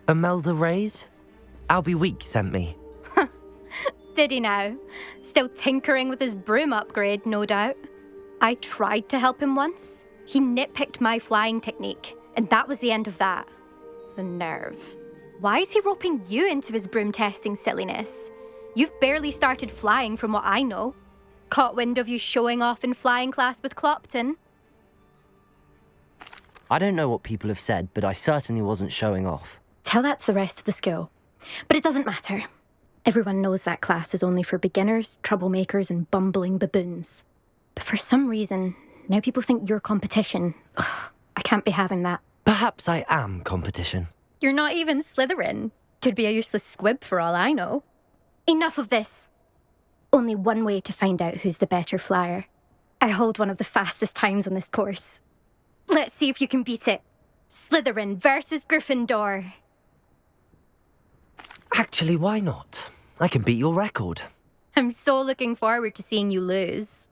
Imelda Reyes? Albie Weeks sent me. Did he now? Still tinkering with his broom upgrade, no doubt. I tried to help him once. He nitpicked my flying technique, and that was the end of that. The nerve. Why is he roping you into his broom testing silliness? You've barely started flying from what I know. Caught wind of you showing off in flying class with Clopton. I don't know what people have said, but I certainly wasn't showing off. Tell that to the rest of the school. But it doesn't matter. Everyone knows that class is only for beginners, troublemakers, and bumbling baboons. But for some reason, now people think you're competition. Ugh, I can't be having that. Perhaps I am competition. You're not even Slytherin. Could be a useless squib for all I know. Enough of this. Only one way to find out who's the better flyer. I hold one of the fastest times on this course. Let's see if you can beat it. Slytherin versus Gryffindor. Actually, why not? I can beat your record. I'm so looking forward to seeing you lose.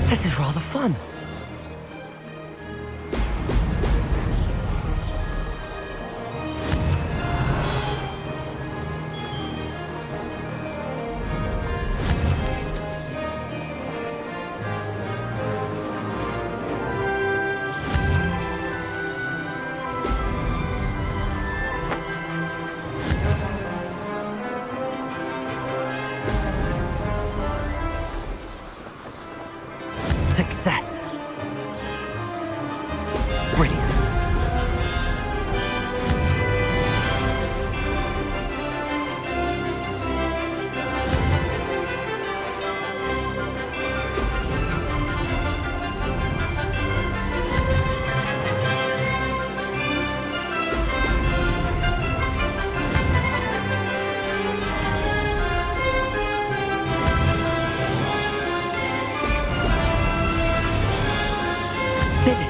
This is rather fun. Success. Brilliant. Did it.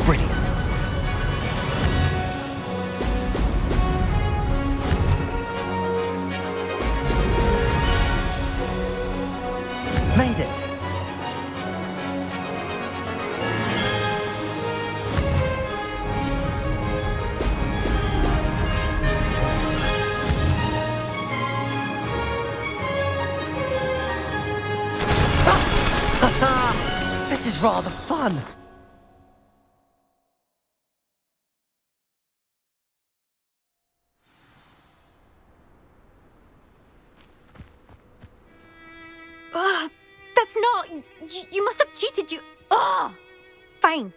Brilliant. Made it. This is rather fun. Ugh, that's not... You must have cheated, you... Ugh! Fine.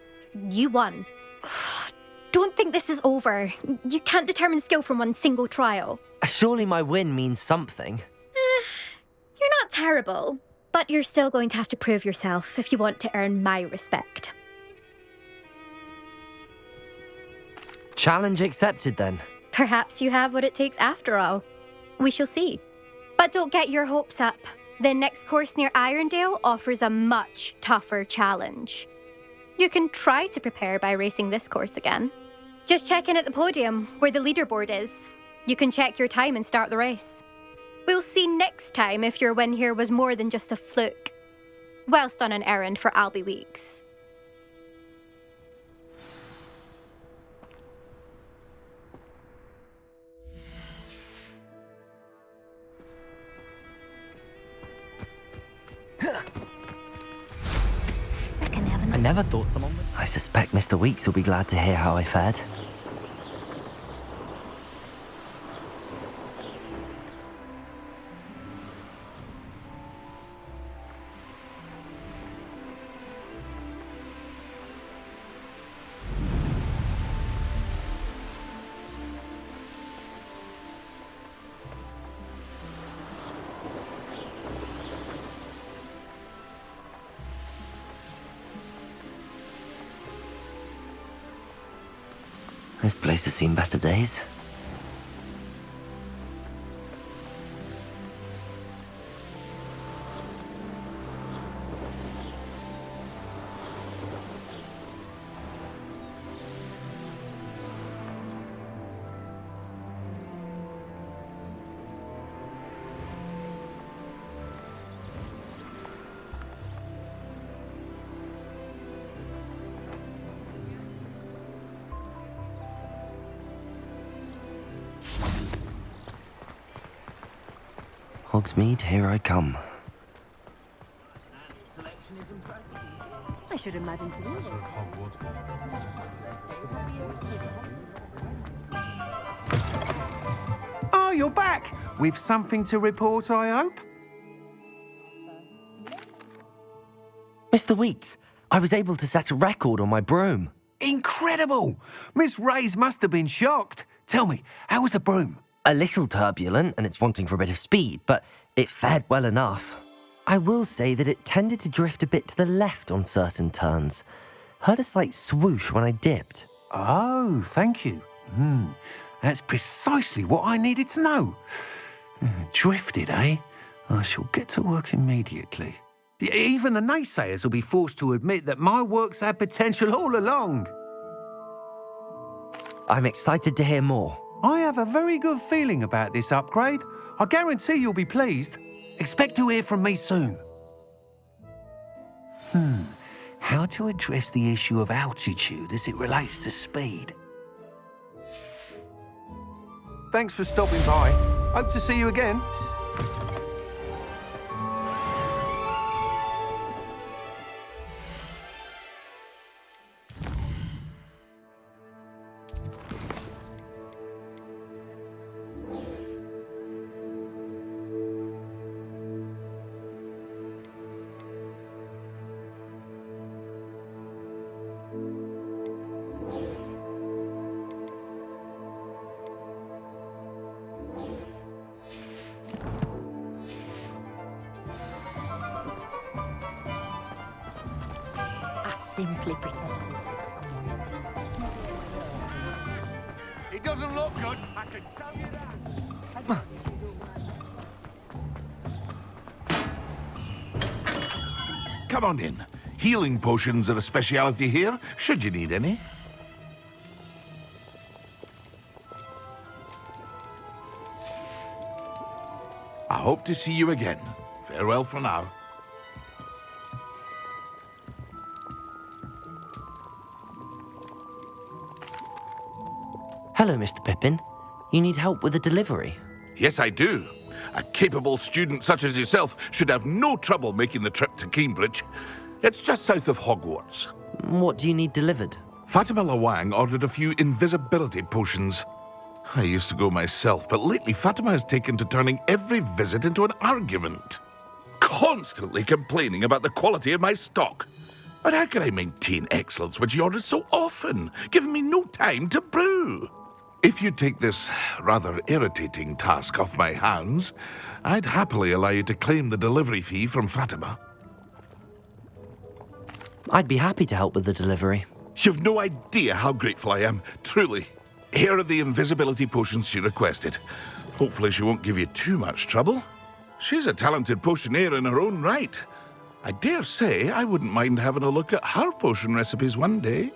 You won. Ugh, don't think this is over. You can't determine skill from one single trial. Surely my win means something. You're not terrible, but you're still going to have to prove yourself if you want to earn my respect. Challenge accepted then. Perhaps you have what it takes after all. We shall see. But don't get your hopes up. The next course near Irondale offers a much tougher challenge. You can try to prepare by racing this course again. Just check in at the podium, where the leaderboard is. You can check your time and start the race. We'll see next time if your win here was more than just a fluke, whilst on an errand for Albie Weeks. I never thought someone would. I suspect Mr. Weeks will be glad to hear how I fared. This place has seen better days. Hogsmeade, here I come. I should imagine to do it. Oh, you're back! With something to report, I hope? Mr. Weeks, I was able to set a record on my broom. Incredible! Miss Ray's must have been shocked. Tell me, how was the broom? A little turbulent, and it's wanting for a bit of speed, but it fared well enough. I will say that it tended to drift a bit to the left on certain turns. Heard a slight swoosh when I dipped. Oh, thank you. That's precisely what I needed to know. Drifted, eh? I shall get to work immediately. Even the naysayers will be forced to admit that my work's had potential all along. I'm excited to hear more. I have a very good feeling about this upgrade. I guarantee you'll be pleased. Expect to hear from me soon. How to address the issue of altitude as it relates to speed? Thanks for stopping by. Hope to see you again. Simply pretend. It doesn't look good, I can tell you that. Come on in. Healing potions are a speciality here, should you need any. I hope to see you again. Farewell for now. Hello, Mr. Pippin. You need help with a delivery? Yes, I do. A capable student such as yourself should have no trouble making the trip to Cambridge. It's just south of Hogwarts. What do you need delivered? Fatima Lawang ordered a few invisibility potions. I used to go myself, but lately Fatima has taken to turning every visit into an argument. Constantly complaining about the quality of my stock. But how can I maintain excellence when she orders so often, giving me no time to brew? If you take this rather irritating task off my hands, I'd happily allow you to claim the delivery fee from Fatima. I'd be happy to help with the delivery. You've no idea how grateful I am, truly. Here are the invisibility potions she requested. Hopefully she won't give you too much trouble. She's a talented potioneer in her own right. I dare say I wouldn't mind having a look at her potion recipes one day.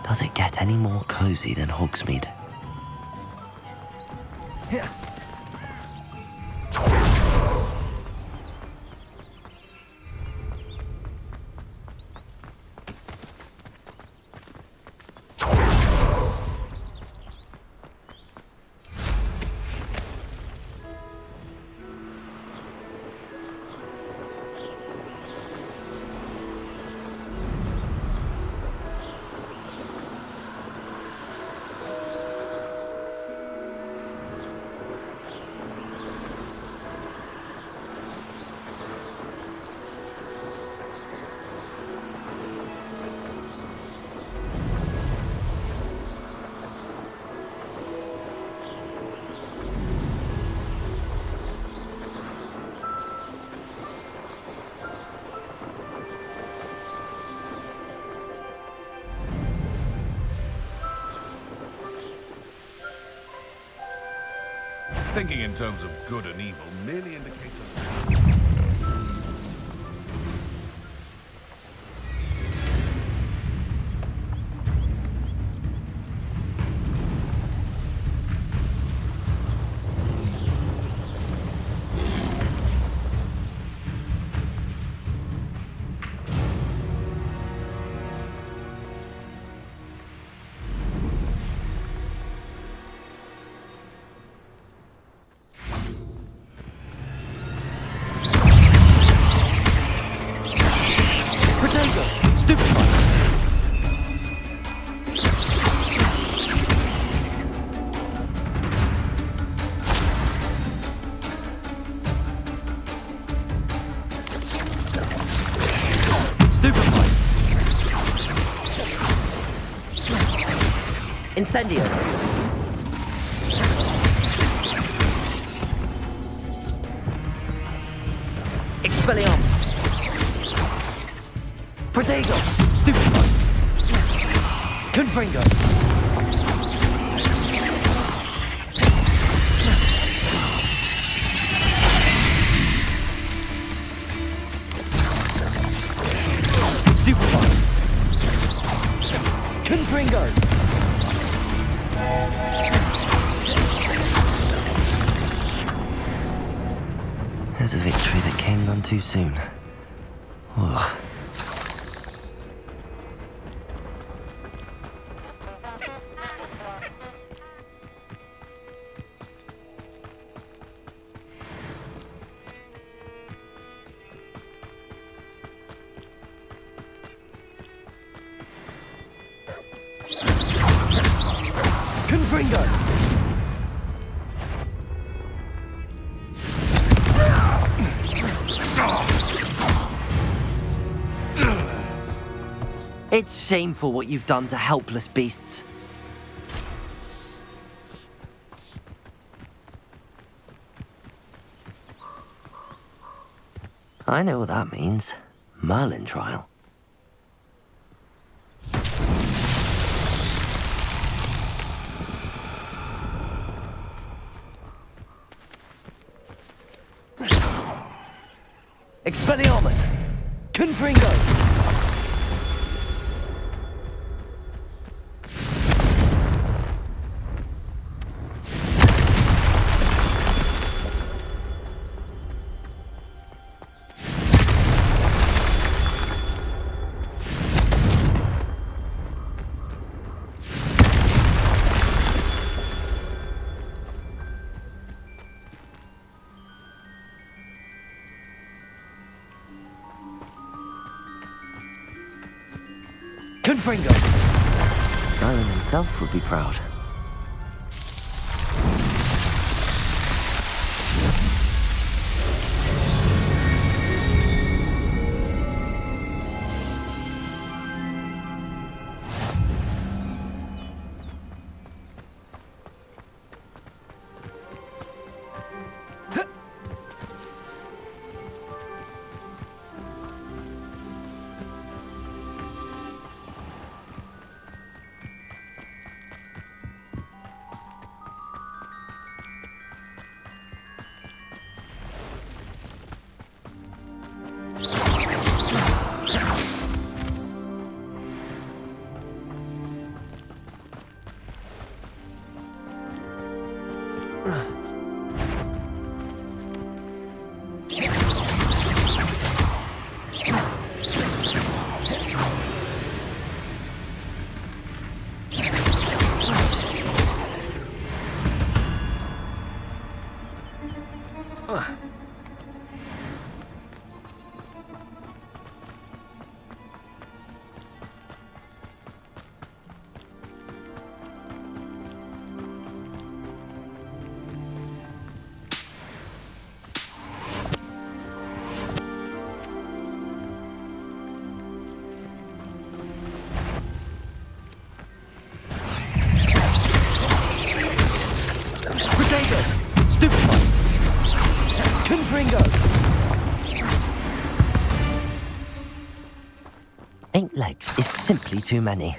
Does it get any more cozy than Hogsmeade? Thinking in terms of good and evil merely indicates Incendio. Expelliarmus. Protego. Stupefy. Confringo. Stupefy. Confringo. There's a victory that came none too soon. Ugh. Confringo! It's shameful what you've done to helpless beasts. I know what that means. Merlin trial. Expelliarmus! Confringo! Confringo! Merlin himself would be proud. Stupefy! Confringo! 8 legs is simply too many.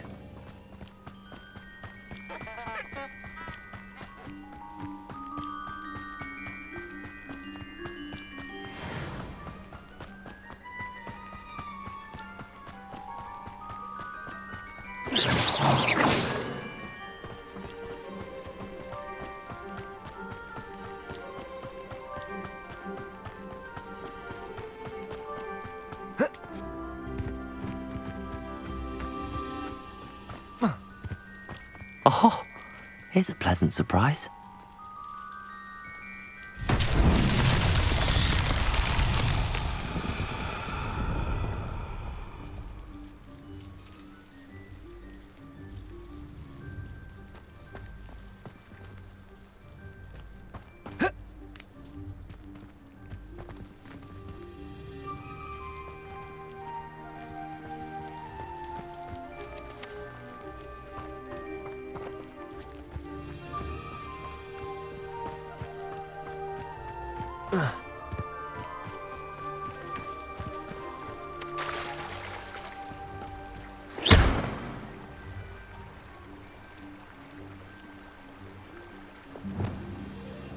Oh, here's a pleasant surprise.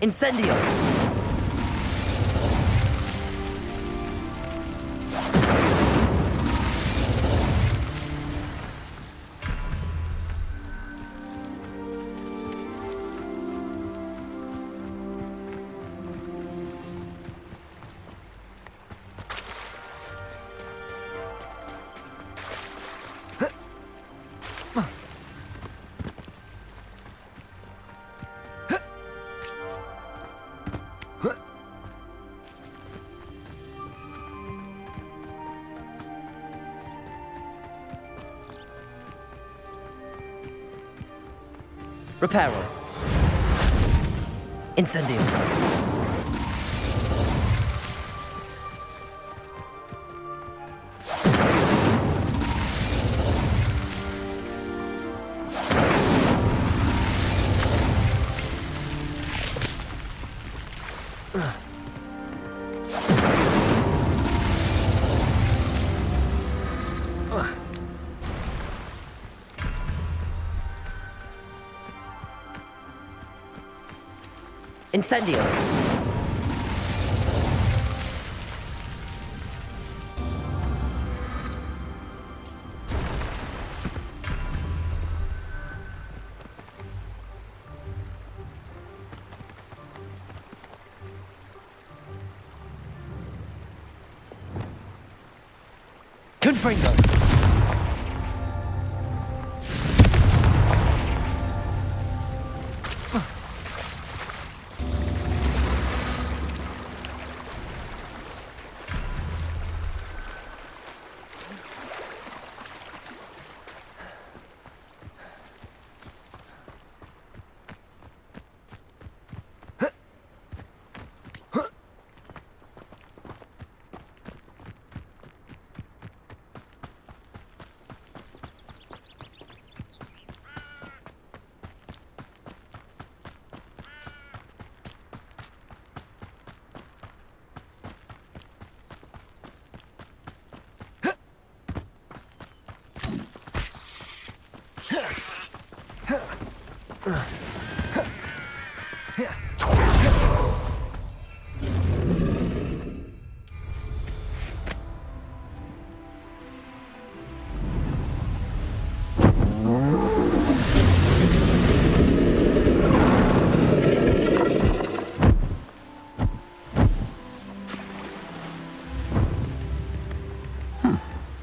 Incendio! Reparo. Incendio. Incendio. Confringo.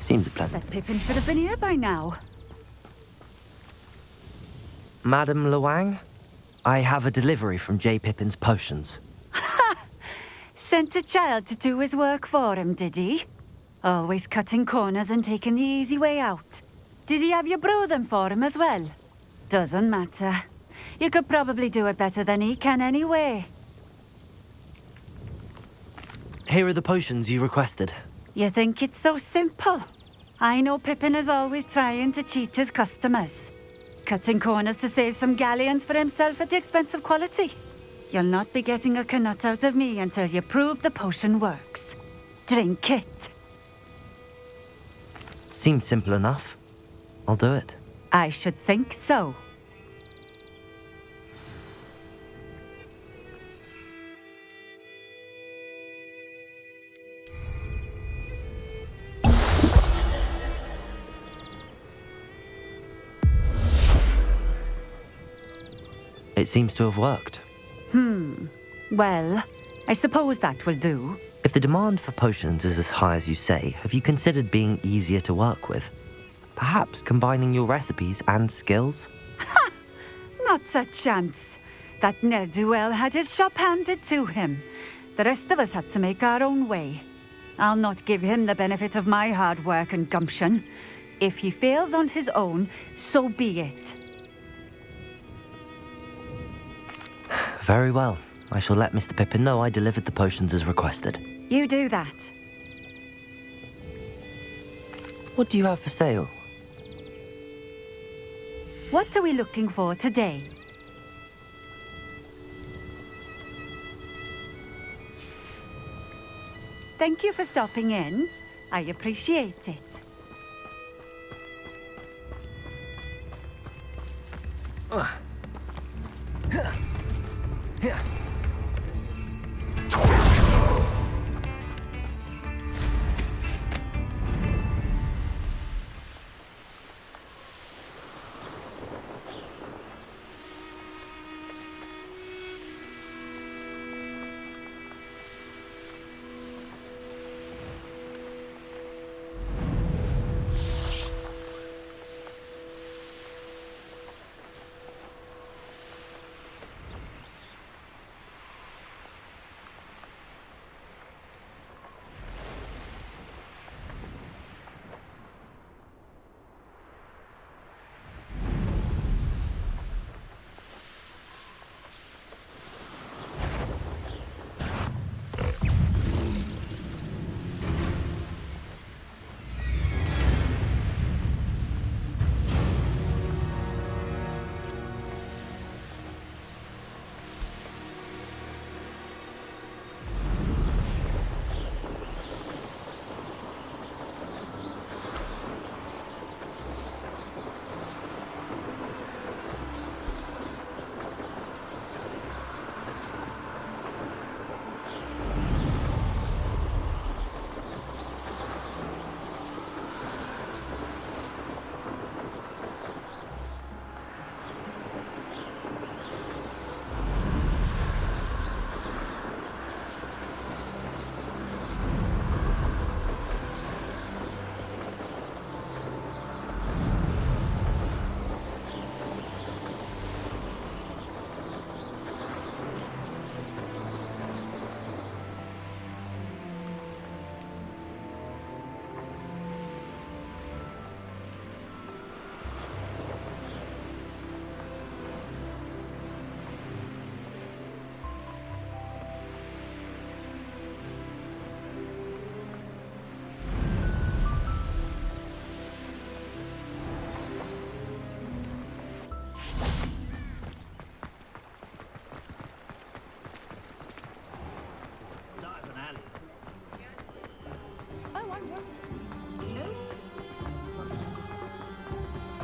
Seems pleasant. That Pippin should have been here by now. Madame Luang, I have a delivery from J. Pippin's potions. Sent a child to do his work for him, did he? Always cutting corners and taking the easy way out. Did he have you brew them for him as well? Doesn't matter. You could probably do it better than he can anyway. Here are the potions you requested. You think it's so simple? I know Pippin is always trying to cheat his customers. Cutting corners to save some galleons for himself at the expense of quality. You'll not be getting a canut out of me until you prove the potion works. Drink it. Seems simple enough. I'll do it. I should think so. It seems to have worked. Well, I suppose that will do. If the demand for potions is as high as you say, have you considered being easier to work with? Perhaps combining your recipes and skills? Not a chance. That ne'er-do-well had his shop handed to him. The rest of us had to make our own way. I'll not give him the benefit of my hard work and gumption. If he fails on his own, so be it. Very well. I shall let Mr. Pippin know I delivered the potions as requested. You do that. What do you have for sale? What are we looking for today? Thank you for stopping in. I appreciate it.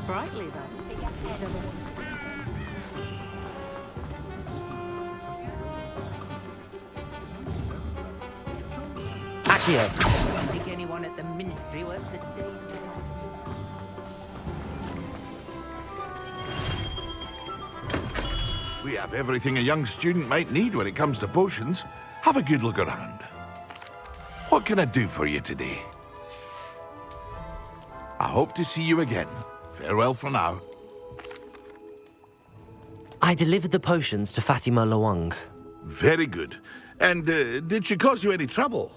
Sprightly, though. Accio! I don't think anyone at the ministry works a day. We have everything a young student might need when it comes to potions. Have a good look around. What can I do for you today? I hope to see you again. Farewell for now. I delivered the potions to Fatima Lawang. Very good. And did she cause you any trouble?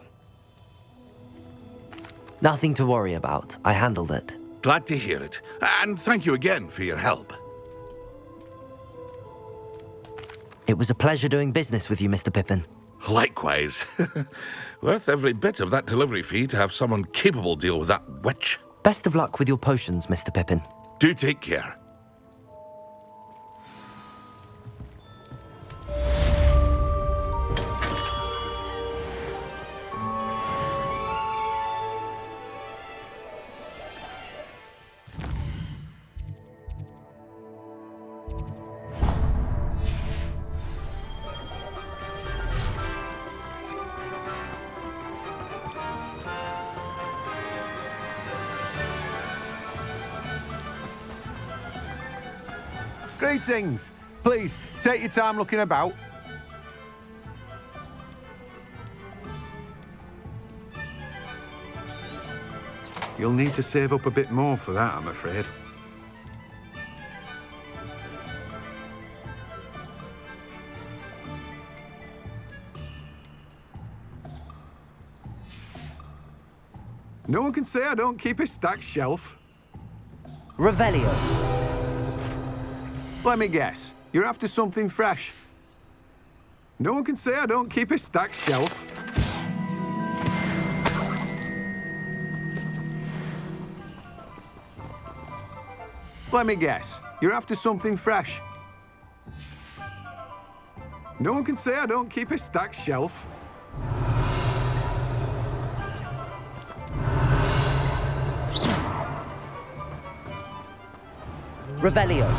Nothing to worry about. I handled it. Glad to hear it. And thank you again for your help. It was a pleasure doing business with you, Mr. Pippin. Likewise. Worth every bit of that delivery fee to have someone capable deal with that witch. Best of luck with your potions, Mr. Pippin. Do take care. Greetings! Please, take your time looking about. You'll need to save up a bit more for that, I'm afraid. No one can say I don't keep a stacked shelf. Revelio. Let me guess, you're after something fresh. No one can say I don't keep a stacked shelf. Let me guess, you're after something fresh. No one can say I don't keep a stacked shelf. Revelio.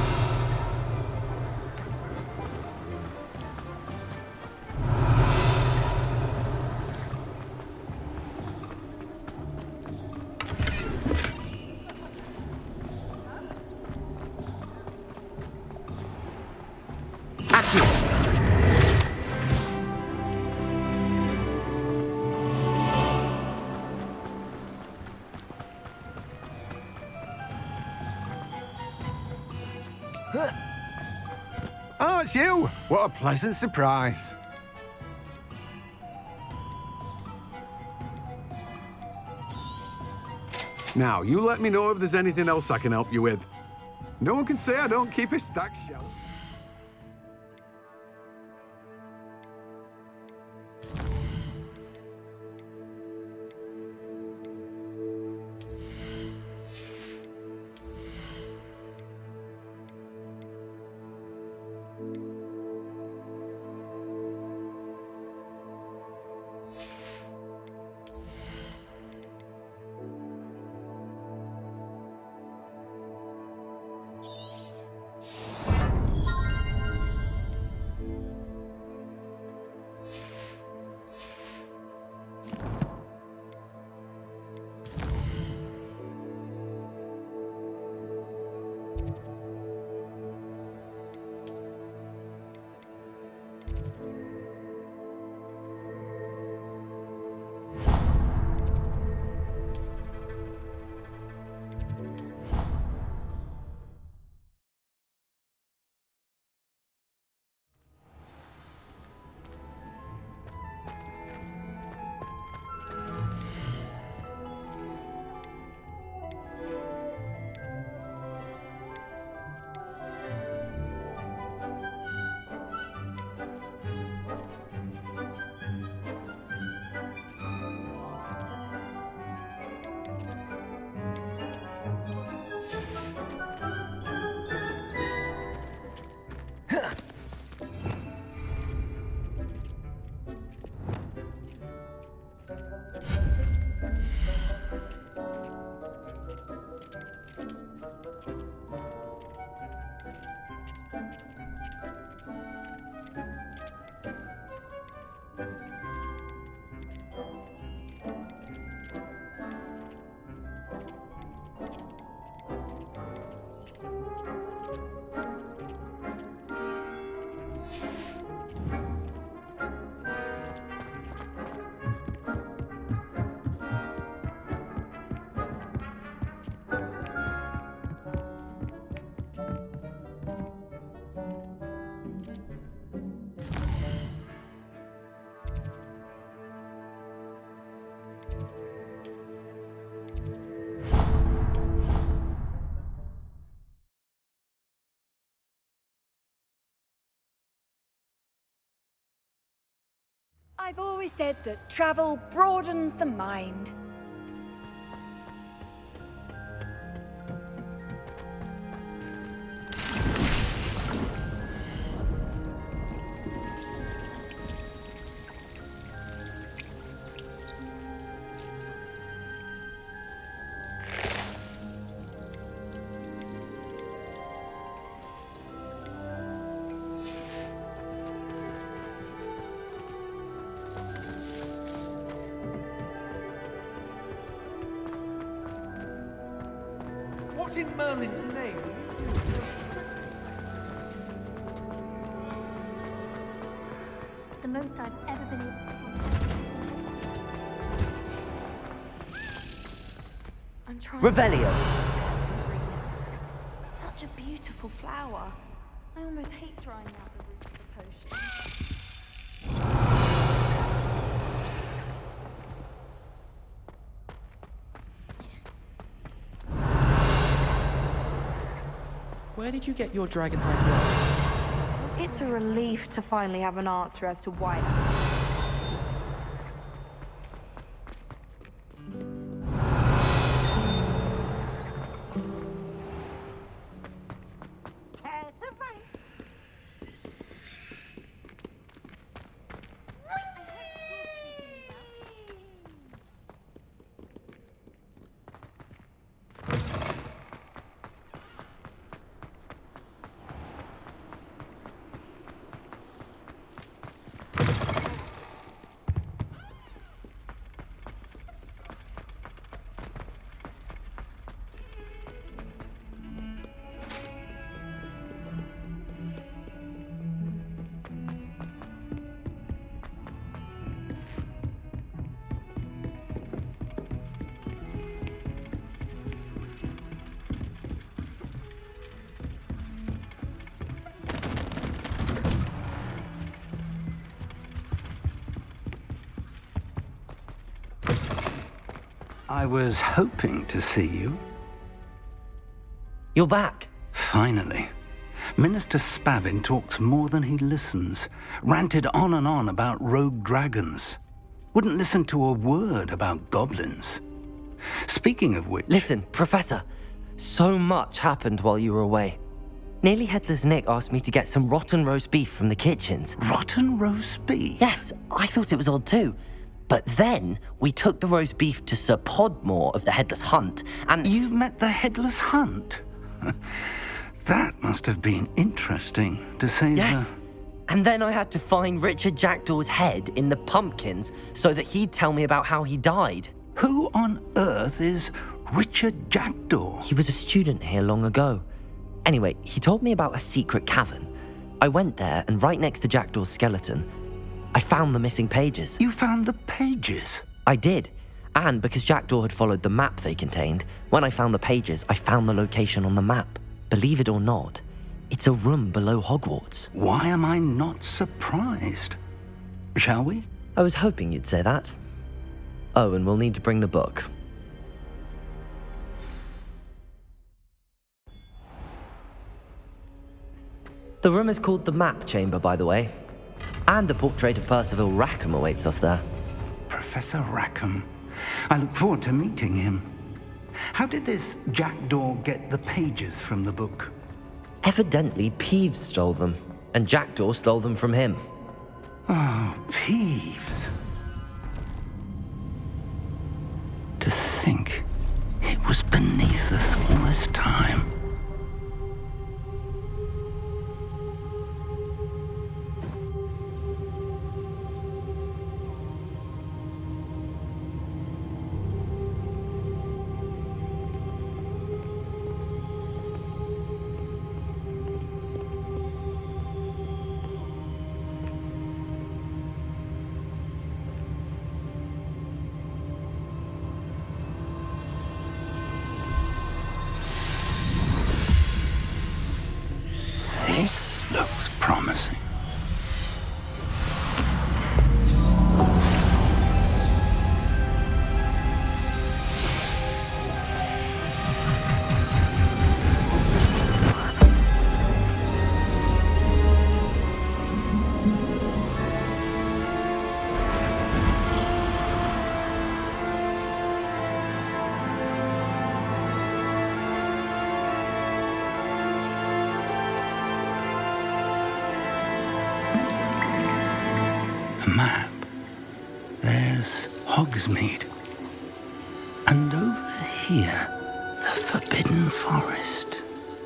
Oh, it's you! What a pleasant surprise. Now, you let me know if there's anything else I can help you with. No one can say I don't keep a stacked shelf. I've always said that travel broadens the mind. What in Merlin's name? most I've ever been able to. I'm trying. Revelio. Such a beautiful flower. I almost hate drying out the root of the potion. Where did you get your dragonhide gloves? It's a relief to finally have an answer as to why. I was hoping to see you. You're back. Finally. Minister Spavin talks more than he listens. Ranted on and on about rogue dragons. Wouldn't listen to a word about goblins. Speaking of which... Listen, Professor. So much happened while you were away. Nearly Headless Nick asked me to get some rotten roast beef from the kitchens. Rotten roast beef? Yes, I thought it was odd too. But then we took the roast beef to Sir Podmore of the Headless Hunt, and... You met the Headless Hunt? That must have been interesting, to say Yes. And then I had to find Richard Jackdaw's head in the pumpkins so that he'd tell me about how he died. Who on earth is Richard Jackdaw? He was a student here long ago. Anyway, he told me about a secret cavern. I went there, and right next to Jackdaw's skeleton, I found the missing pages. You found the pages? I did. And because Jackdaw had followed the map they contained, when I found the pages, I found the location on the map. Believe it or not, it's a room below Hogwarts. Why am I not surprised? Shall we? I was hoping you'd say that. Oh, and we'll need to bring the book. The room is called the Map Chamber, by the way. And a portrait of Percival Rackham awaits us there. Professor Rackham. I look forward to meeting him. How did this Jackdaw get the pages from the book? Evidently, Peeves stole them, and Jackdaw stole them from him. Oh, Peeves. To think it was beneath us all this time. This looks promising. Map. There's Hogsmeade. And over here, the Forbidden Forest.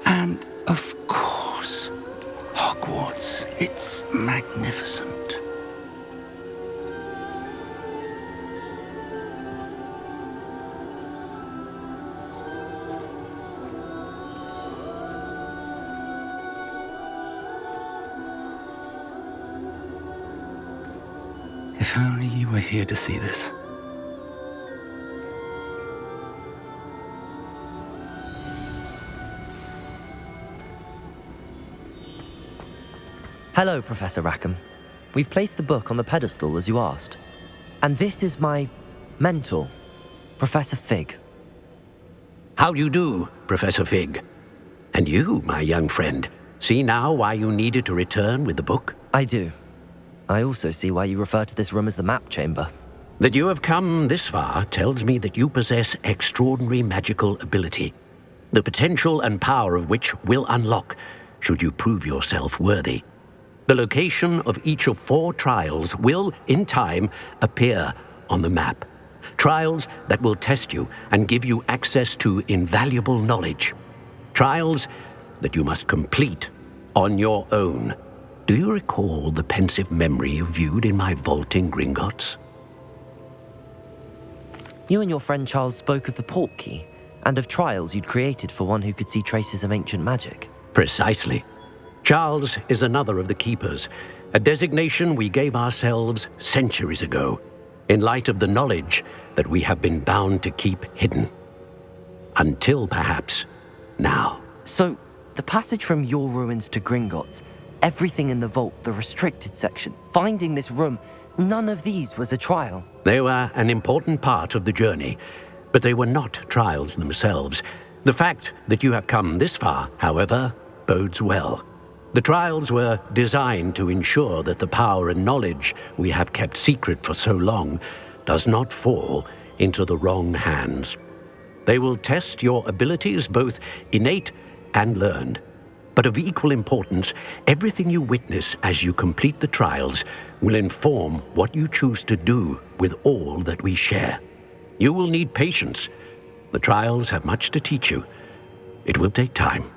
And, of course, Hogwarts. It's magnificent. If only you were here to see this. Hello, Professor Rackham. We've placed the book on the pedestal as you asked. And this is my mentor, Professor Fig. How do you do, Professor Fig? And you, my young friend, see now why you needed to return with the book? I do. I also see why you refer to this room as the map chamber. That you have come this far tells me that you possess extraordinary magical ability, the potential and power of which will unlock should you prove yourself worthy. The location of each of 4 trials will, in time, appear on the map. Trials that will test you and give you access to invaluable knowledge. Trials that you must complete on your own. Do you recall the pensive memory you viewed in my vault in Gringotts? You and your friend Charles spoke of the portkey and of trials you'd created for one who could see traces of ancient magic. Precisely. Charles is another of the keepers, a designation we gave ourselves centuries ago, in light of the knowledge that we have been bound to keep hidden. Until perhaps now. So, the passage from your ruins to Gringotts, everything in the vault, the restricted section, finding this room, none of these was a trial. They were an important part of the journey, but they were not trials themselves. The fact that you have come this far, however, bodes well. The trials were designed to ensure that the power and knowledge we have kept secret for so long does not fall into the wrong hands. They will test your abilities, both innate and learned. But of equal importance, everything you witness as you complete the trials will inform what you choose to do with all that we share. You will need patience. The trials have much to teach you. It will take time.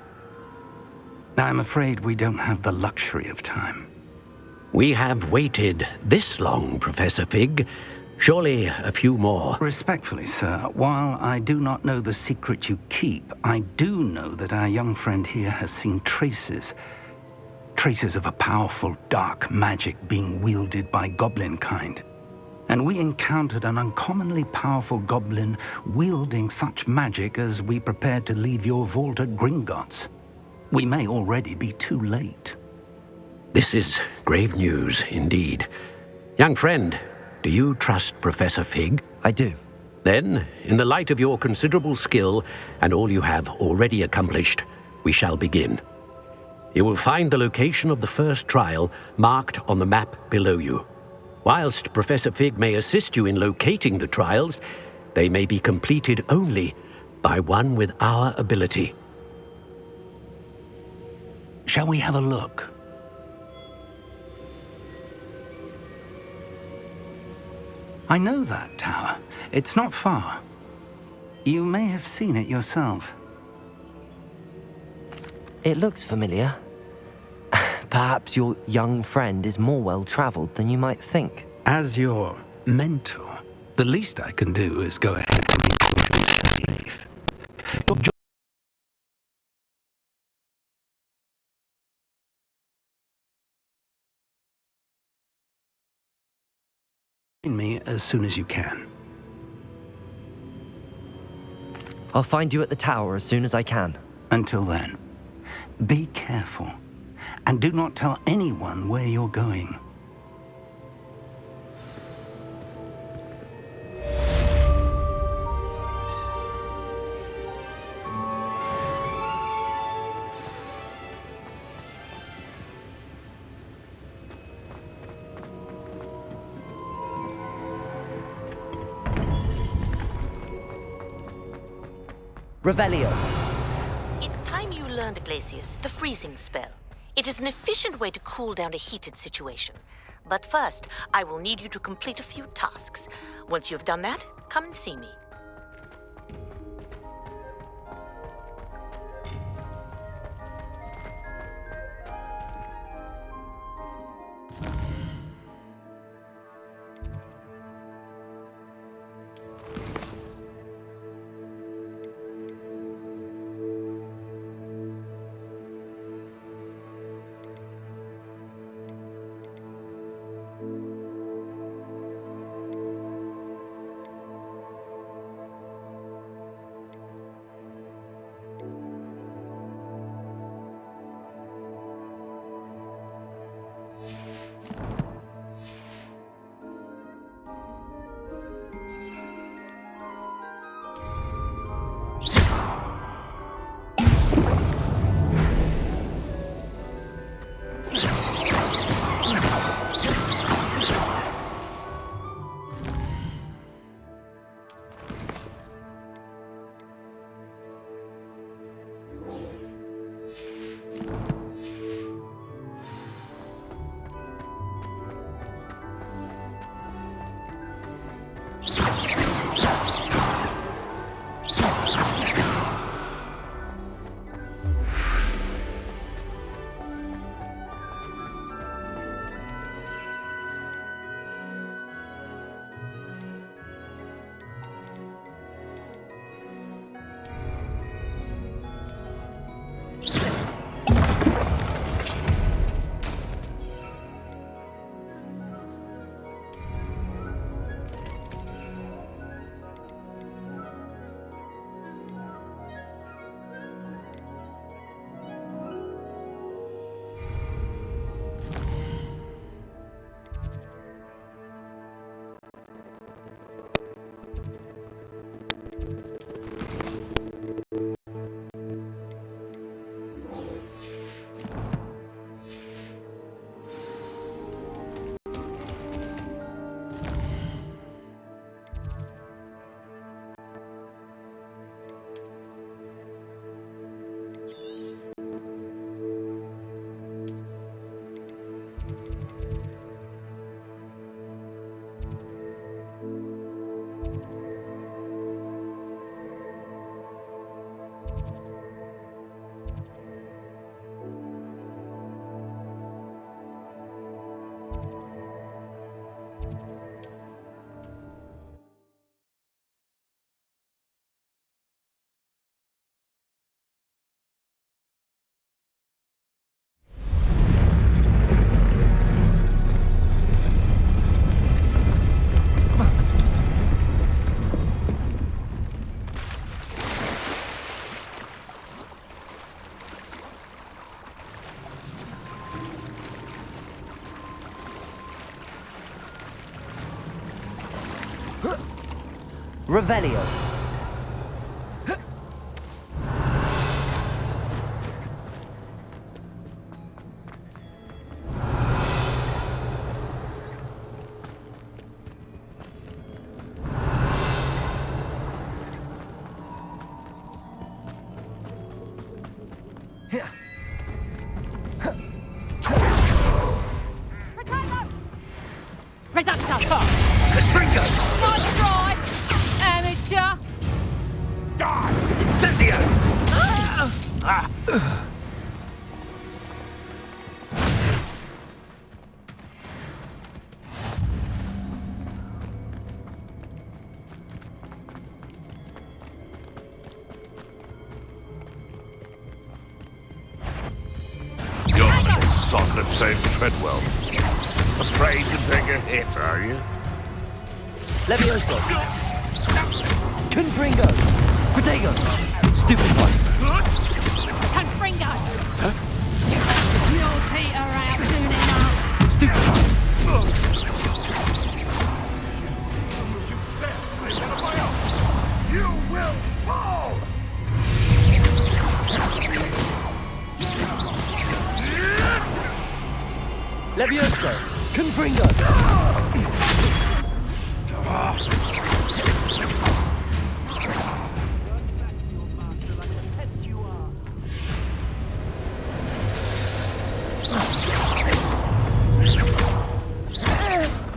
I'm afraid we don't have the luxury of time. We have waited this long, Professor Fig. Surely a few more. Respectfully, sir, while I do not know the secret you keep, I do know that our young friend here has seen traces of a powerful dark magic being wielded by goblin kind. And we encountered an uncommonly powerful goblin wielding such magic as we prepared to leave your vault at Gringotts. We may already be too late. This is grave news indeed. Young friend, do you trust Professor Fig? I do. Then, in the light of your considerable skill and all you have already accomplished, we shall begin. You will find the location of the first trial marked on the map below you. Whilst Professor Fig may assist you in locating the trials, they may be completed only by one with our ability. Shall we have a look? I know that tower. It's not far. You may have seen it yourself. It looks familiar. Perhaps your young friend is more well-traveled than you might think. As your mentor, the least I can do is go ahead and make sure she's safe. Join me as soon as you can. I'll find you at the tower as soon as I can. Until then, be careful, and do not tell anyone where you're going. Revelio. It's time you learned, Glacius, the freezing spell. It is an efficient way to cool down a heated situation. But first, I will need you to complete a few tasks. Once you have done that, come and see me. Revelio. Reducto! Confringo! Nice try! Amateur! Die! Incendio! You're the little sod that saved Treadwell. Afraid to take a hit, are you? Levioso. Confringo. Protego. Stupid one. Confringo! You'll peter out soon enough! Stupid one. You will fall! Levioso. Confringo.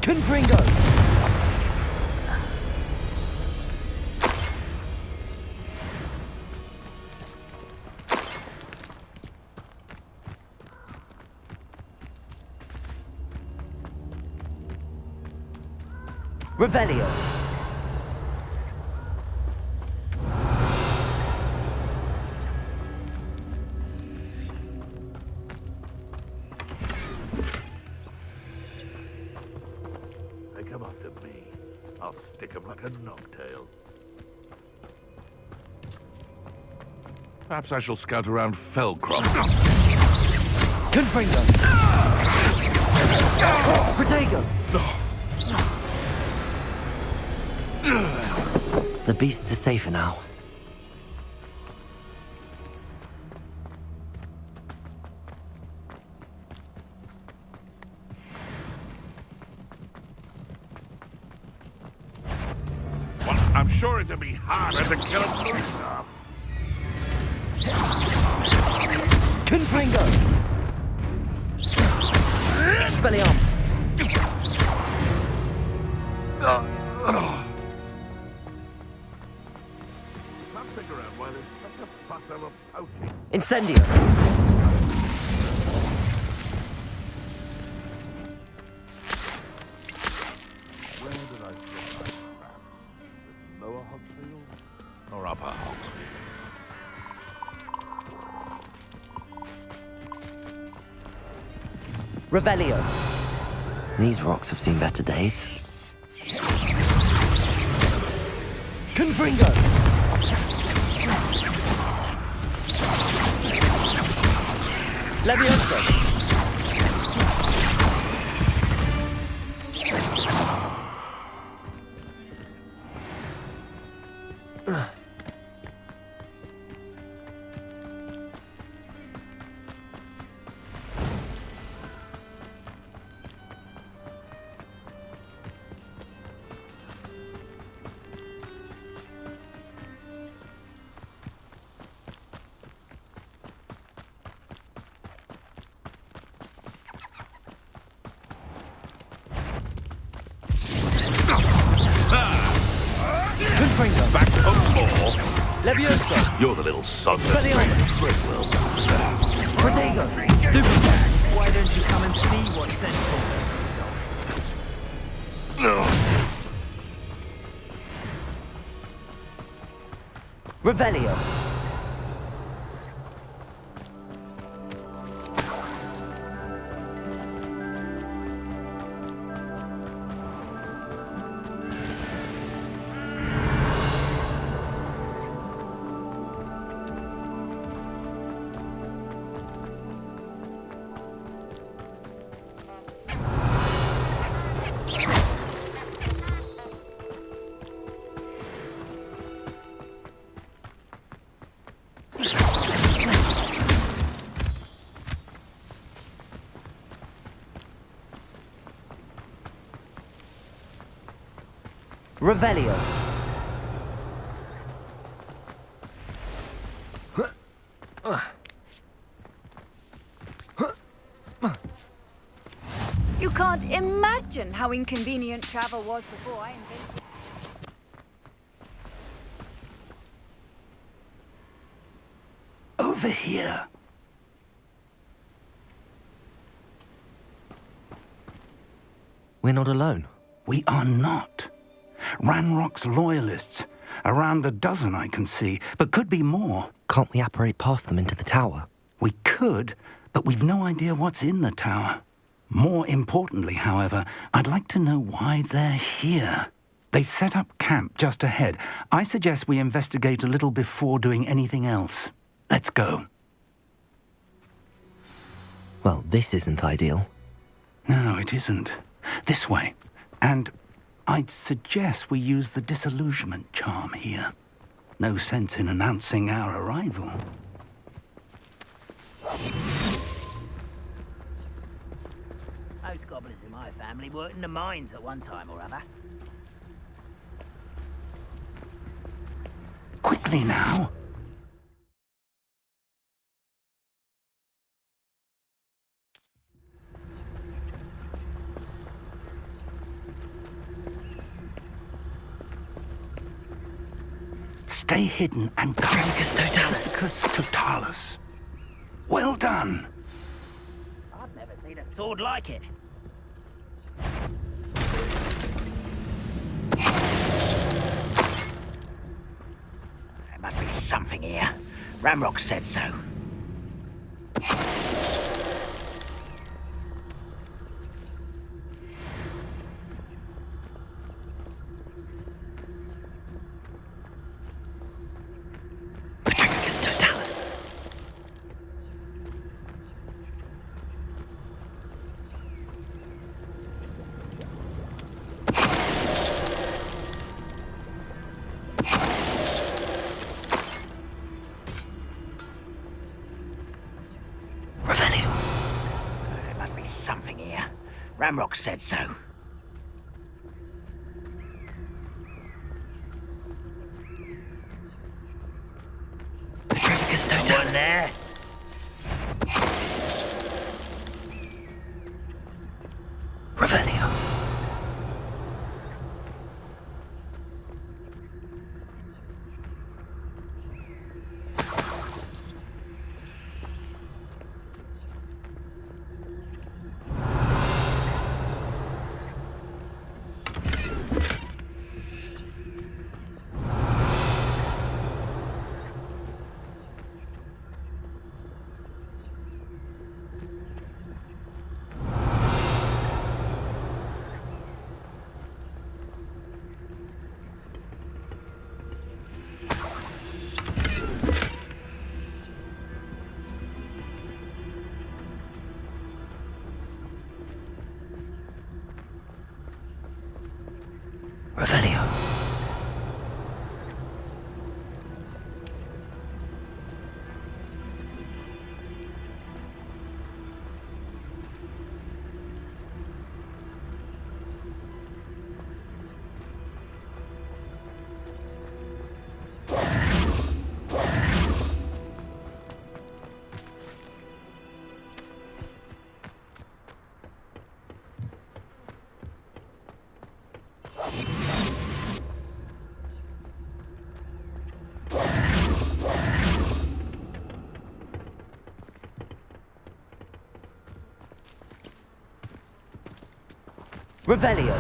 Confringo. Revelio. They come after me. I'll stick 'em like a knocktail. Perhaps I shall scout around Fellcroft. Confringo. Protego. The beasts are safer now. Well, I'm sure it'd be harder to kill a police star. Confringo. Expelliarmus. Can't figure out why there's such a fuss over poaching. Incendio. Where did I get my crap? Lower Hogsfield or Upper Hogsfield? Revelio. These rocks have seen better days. Confringo. Levioso. Confringo. Back for more. Levioso. You're the little sod that Expelliarmus. saved Treadwell. Protego. Stupid bag. Why don't you come and see what's central? Revelio. Revelio. You can't imagine how inconvenient travel was before I invented. Over here. We're not alone. We are not. Ranrock's loyalists. Around a dozen I can see, but could be more. Can't we apparate past them into the tower? We could, but we've no idea what's in the tower. More importantly, however, I'd like to know why they're here. They've set up camp just ahead. I suggest we investigate a little before doing anything else. Let's go. Well, this isn't ideal. No, it isn't. This way. And I'd suggest we use the disillusionment charm here. No sense in announcing our arrival. Those goblins in my family worked in the mines at one time or other. Quickly now. Stay hidden and Patricus Totalis. Patricus Totalis. Well done. I've never seen a sword like it. There must be something here. Ramrock said so. Patricus Totalis. Revelio. There must be something here. Ramrock said so. Patricus Someone Totalis. there? Revelio. Revelio. Revelio.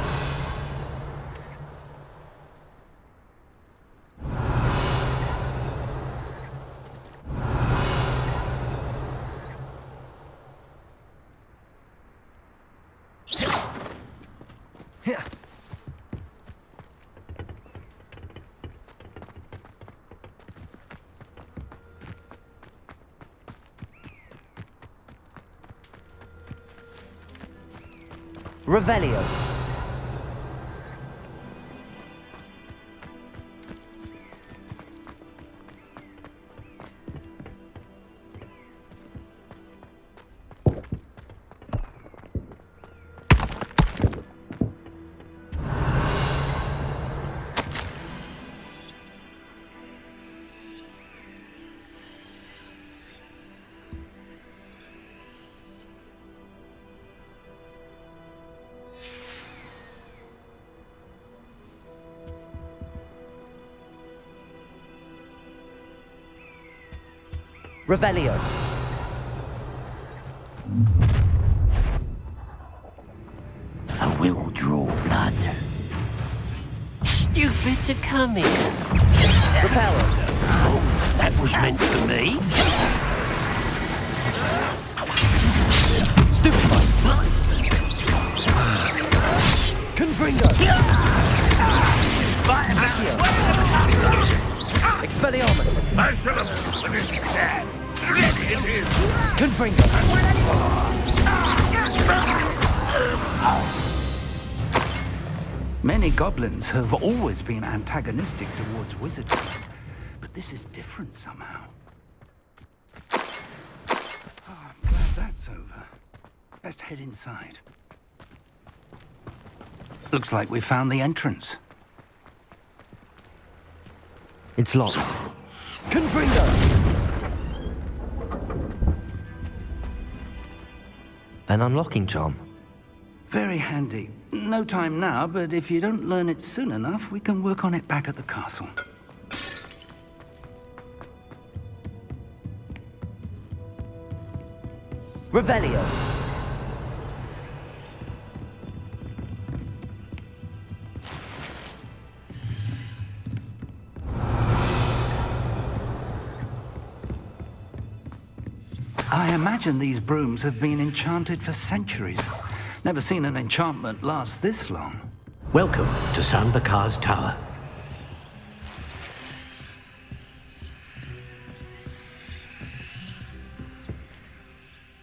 Here. Revelio. Revelio. I will draw blood. Stupids are coming. Repel. Oh, that was meant for me. Stupefy. Confringo. Accio. Expelliarmus. I shall have finished that. Ready it is. Confringo. Many goblins have always been antagonistic towards wizardry, but this is different somehow. Oh, I'm glad that's over. Let's head inside. Looks like we found the entrance. It's locked. Confringo. An unlocking charm. Very handy. No time now, but if you don't learn it soon enough, we can work on it back at the castle. Revelio. I imagine these brooms have been enchanted for centuries. Never seen an enchantment last this long. Welcome to San Bakar's Tower.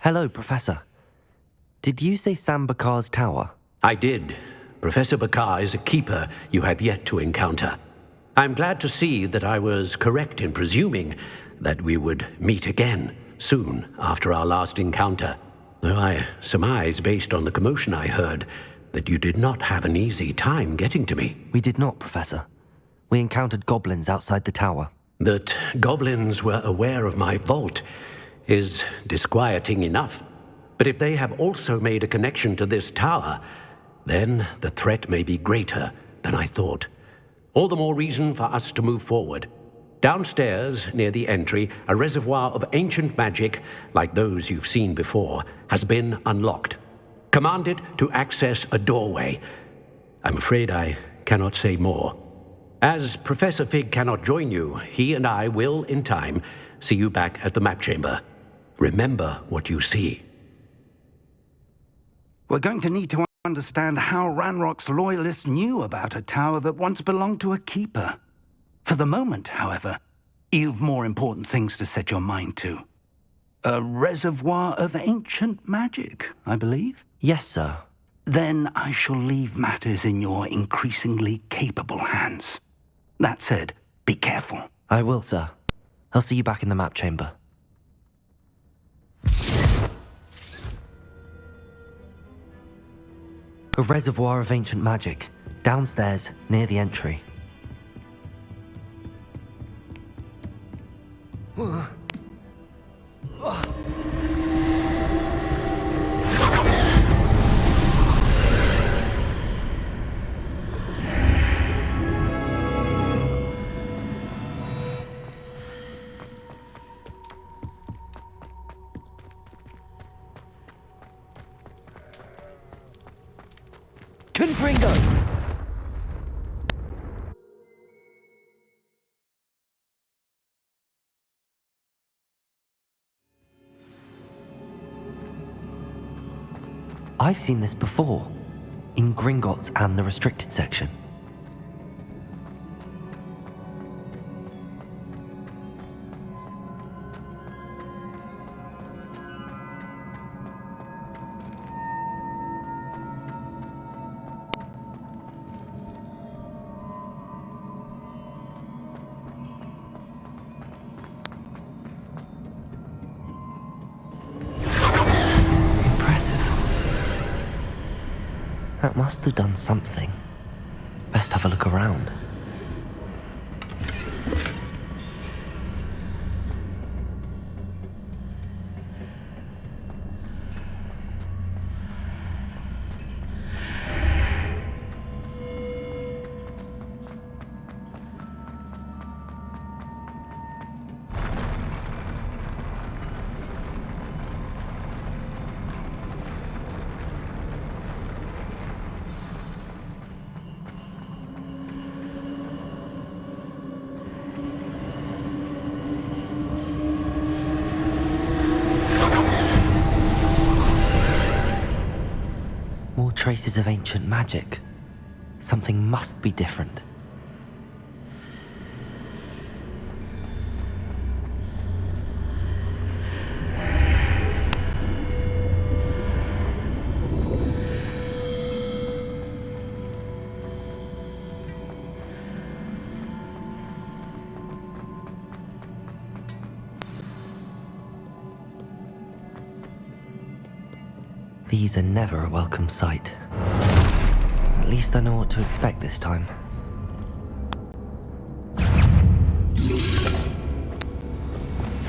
Hello, Professor. Did you say Sam Bakar's tower? I did. Professor Bakar is a keeper you have yet to encounter. I'm glad to see that I was correct in presuming that we would meet again soon after our last encounter. Though I surmise, based on the commotion I heard, that you did not have an easy time getting to me. We did not, Professor. We encountered goblins outside the tower. That goblins were aware of my vault is disquieting enough. But if they have also made a connection to this tower, then the threat may be greater than I thought. All the more reason for us to move forward. Downstairs, near the entry, a reservoir of ancient magic, like those you've seen before, has been unlocked. Command it to access a doorway. I'm afraid I cannot say more. As Professor Fig cannot join you, he and I will, in time, see you back at the map chamber. Remember what you see. We're going to need to understand how Ranrock's loyalists knew about a tower that once belonged to a keeper. For the moment, however, you've more important things to set your mind to. A reservoir of ancient magic, I believe? Yes, sir. Then I shall leave matters in your increasingly capable hands. That said, be careful. I will, sir. I'll see you back in the map chamber. A reservoir of ancient magic, downstairs, near the entry. Confringo! I've seen this before, in Gringotts and the restricted section. That must have done something. Best have a look around. traces of ancient magic. Something must be different. These are never a welcome sight. At least I know what to expect this time.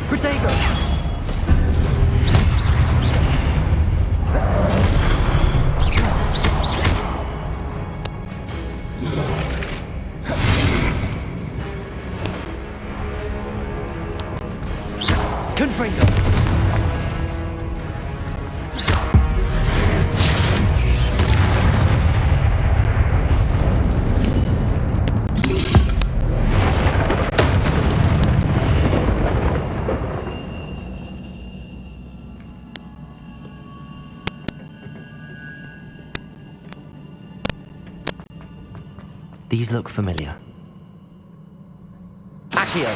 Protego! Confringo! These look familiar. Accio!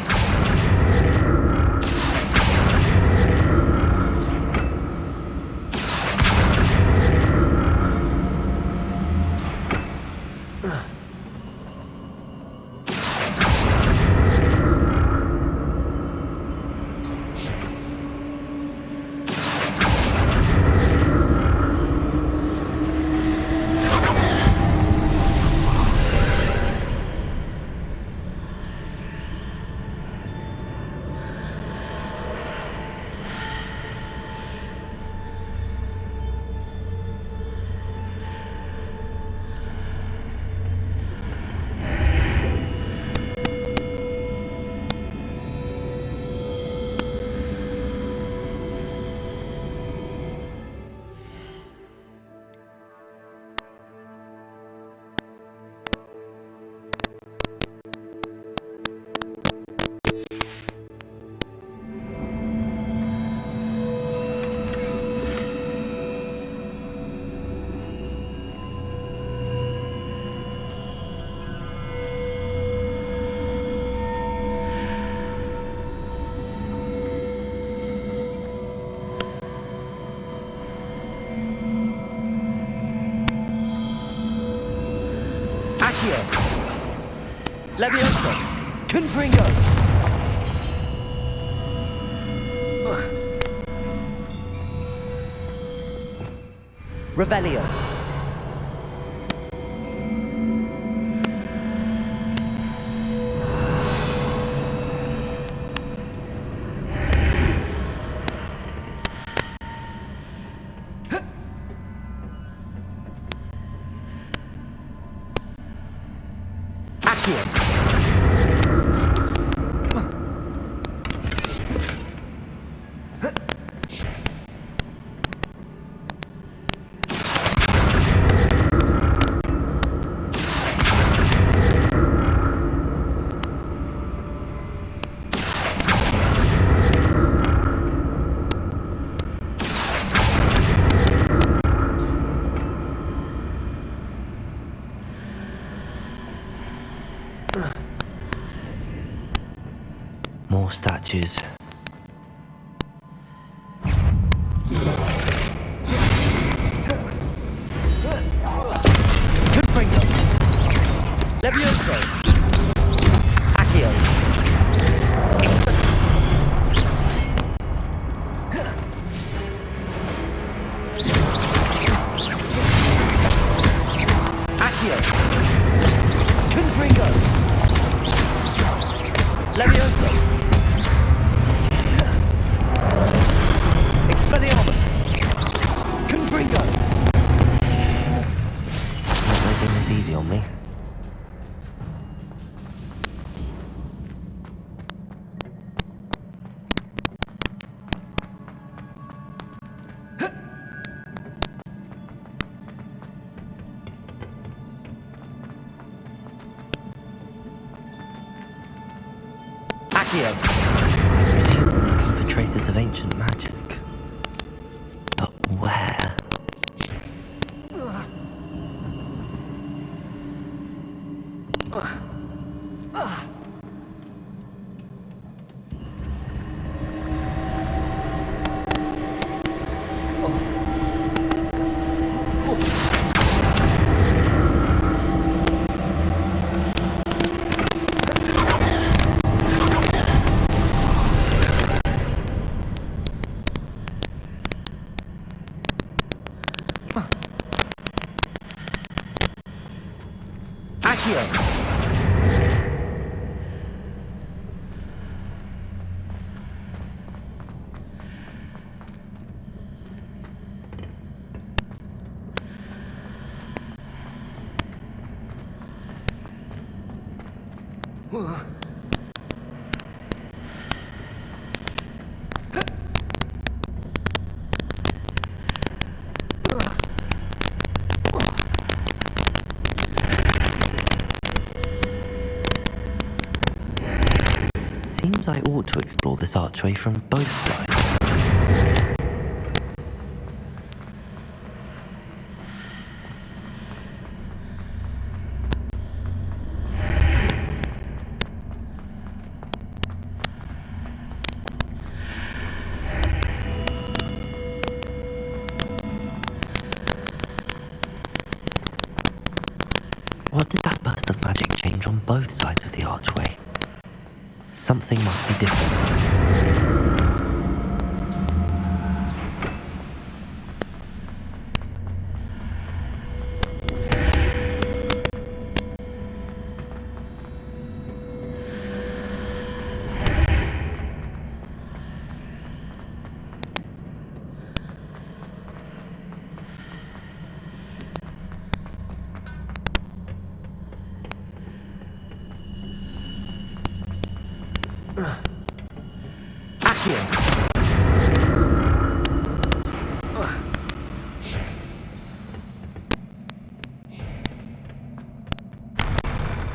Levioso! Confringo! Revelio! Accio! More statues. Confringo! Levioso! Accio! Accio! Confringo! Levioso! Expelliarmus! Confringo! Not making this easy on me. Accio! I presume I'm looking for traces of ancient magic. But where? Seems I ought to explore this archway from both sides. What did that burst of magic change on both sides of the archway? Something must be different.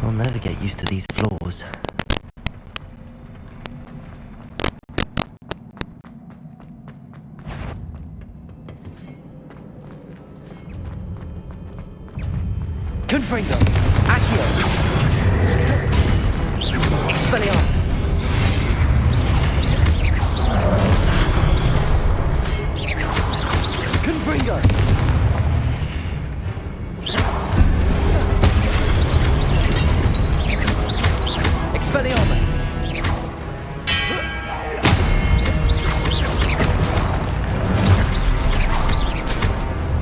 I'll never get used to these floors. Confringo! Accio! Expelliarmus! Confringo! Expelliarmus!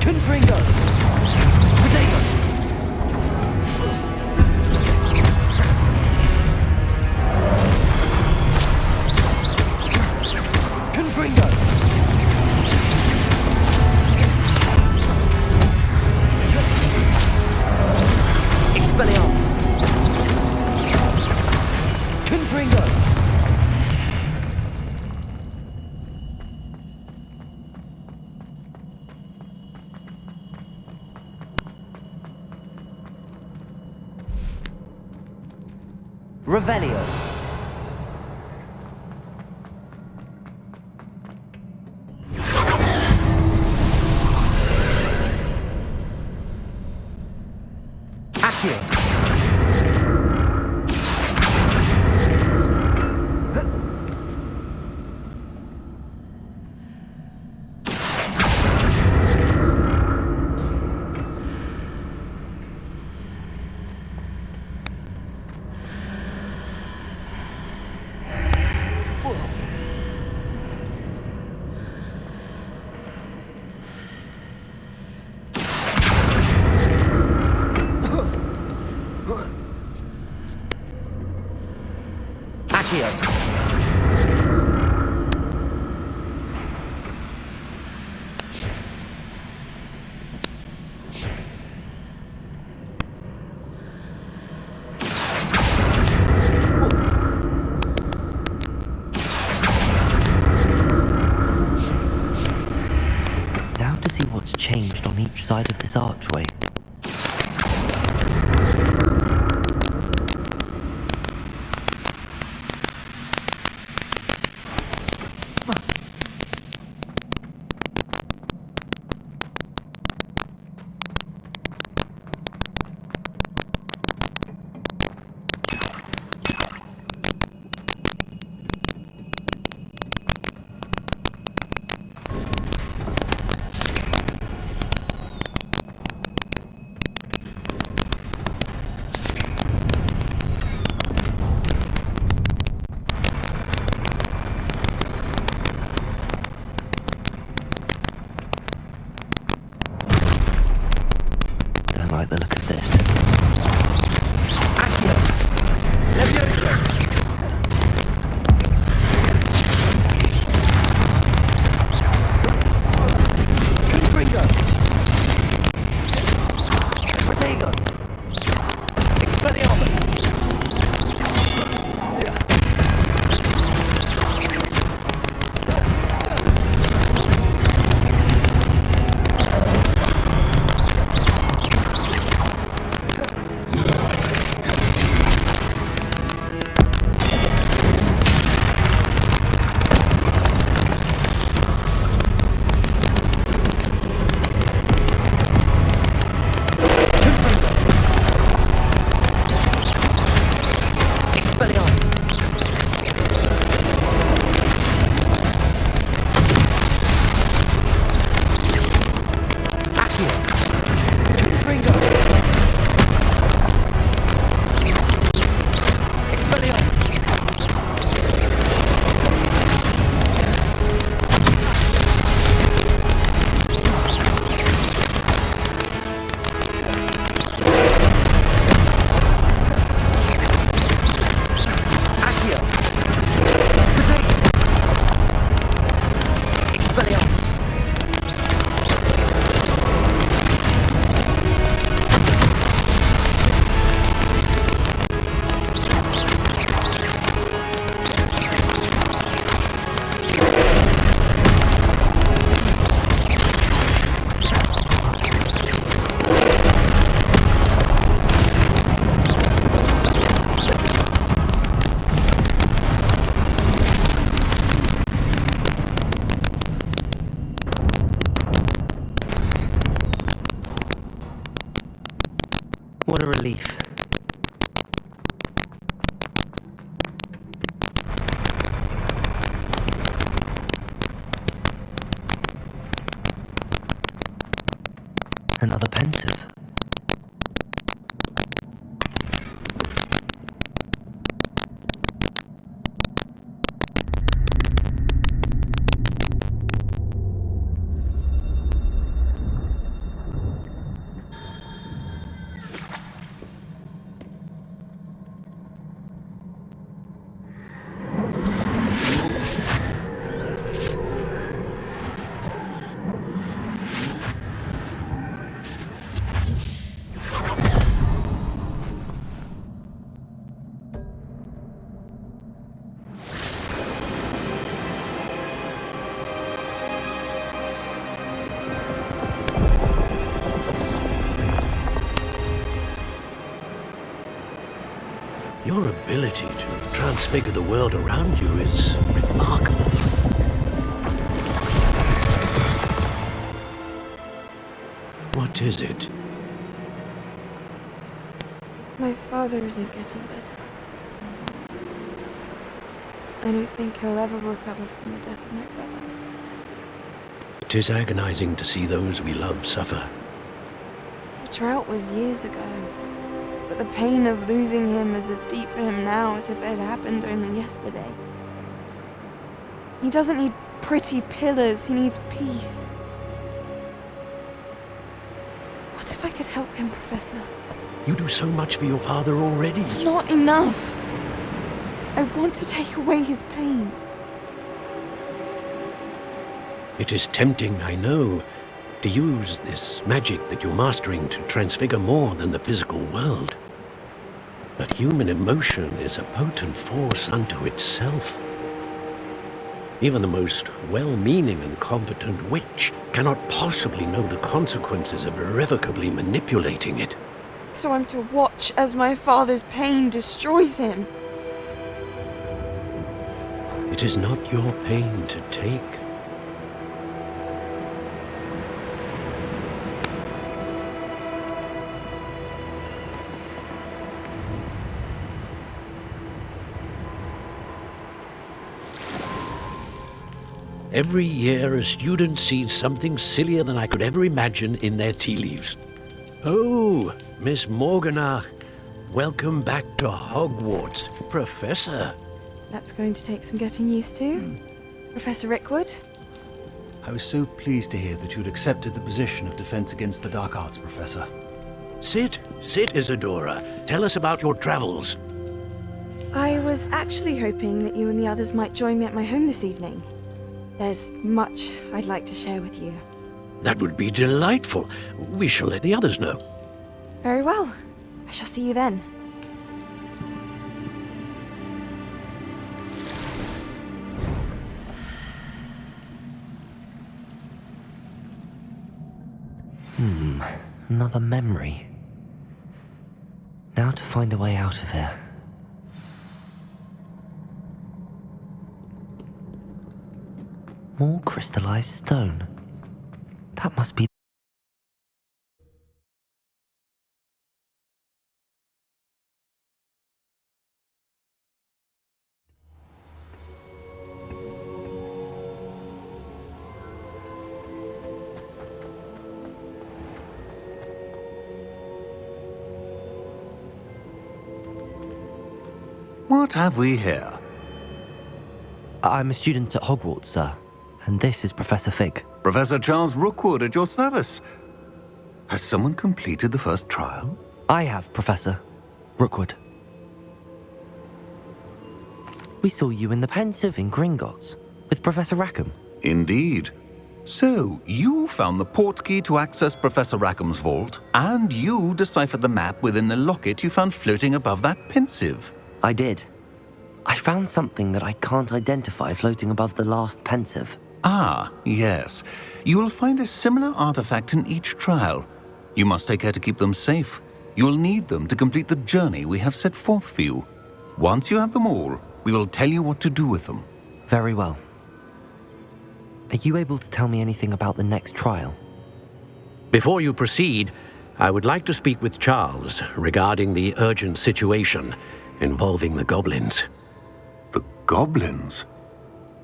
Confringo! Protego! Confringo! Expelliarmus! Confringo! Revelio! Accio! Now to see what's changed on each side of this archway. like the look of this. Accio! Levioso! What a relief. Another pensive. Your ability to transfigure the world around you is remarkable. What is it? My father isn't getting better. I don't think he'll ever recover from the death of my brother. It is agonizing to see those we love suffer. The drought was years ago, but the pain of losing him is as deep for him now as if it had happened only yesterday. He doesn't need pretty pillars, he needs peace. What if I could help him, Professor? You do so much for your father already. It's not enough. I want to take away his pain. It is tempting, I know, to use this magic that you're mastering to transfigure more than the physical world. But human emotion is a potent force unto itself. Even the most well-meaning and competent witch cannot possibly know the consequences of irrevocably manipulating it. So I'm to watch as my father's pain destroys him. It is not your pain to take. Every year, a student sees something sillier than I could ever imagine in their tea leaves. Oh, Miss Morganach, welcome back to Hogwarts, Professor. That's going to take some getting used to. Professor Rickwood? I was so pleased to hear that you'd accepted the position of Defense Against the Dark Arts, Professor. Sit, Isadora. Tell us about your travels. I was actually hoping that you and the others might join me at my home this evening. There's much I'd like to share with you. That would be delightful. We shall let the others know. Very well. I shall see you then. Another memory. Now to find a way out of here. More crystallized stone. That must be... What have we here? I'm a student at Hogwarts, sir. And this is Professor Fig. Professor Charles Rookwood at your service. Has someone completed the first trial? I have, Professor Rookwood. We saw you in the Pensive in Gringotts with Professor Rackham. Indeed. So, you found the portkey to access Professor Rackham's vault, and you deciphered the map within the locket you found floating above that Pensive. I did. I found something that I can't identify floating above the last Pensive. Ah, yes. You will find a similar artifact in each trial. You must take care to keep them safe. You will need them to complete the journey we have set forth for you. Once you have them all, we will tell you what to do with them. Very well. Are you able to tell me anything about the next trial? Before you proceed, I would like to speak with Charles regarding the urgent situation involving the goblins. The goblins?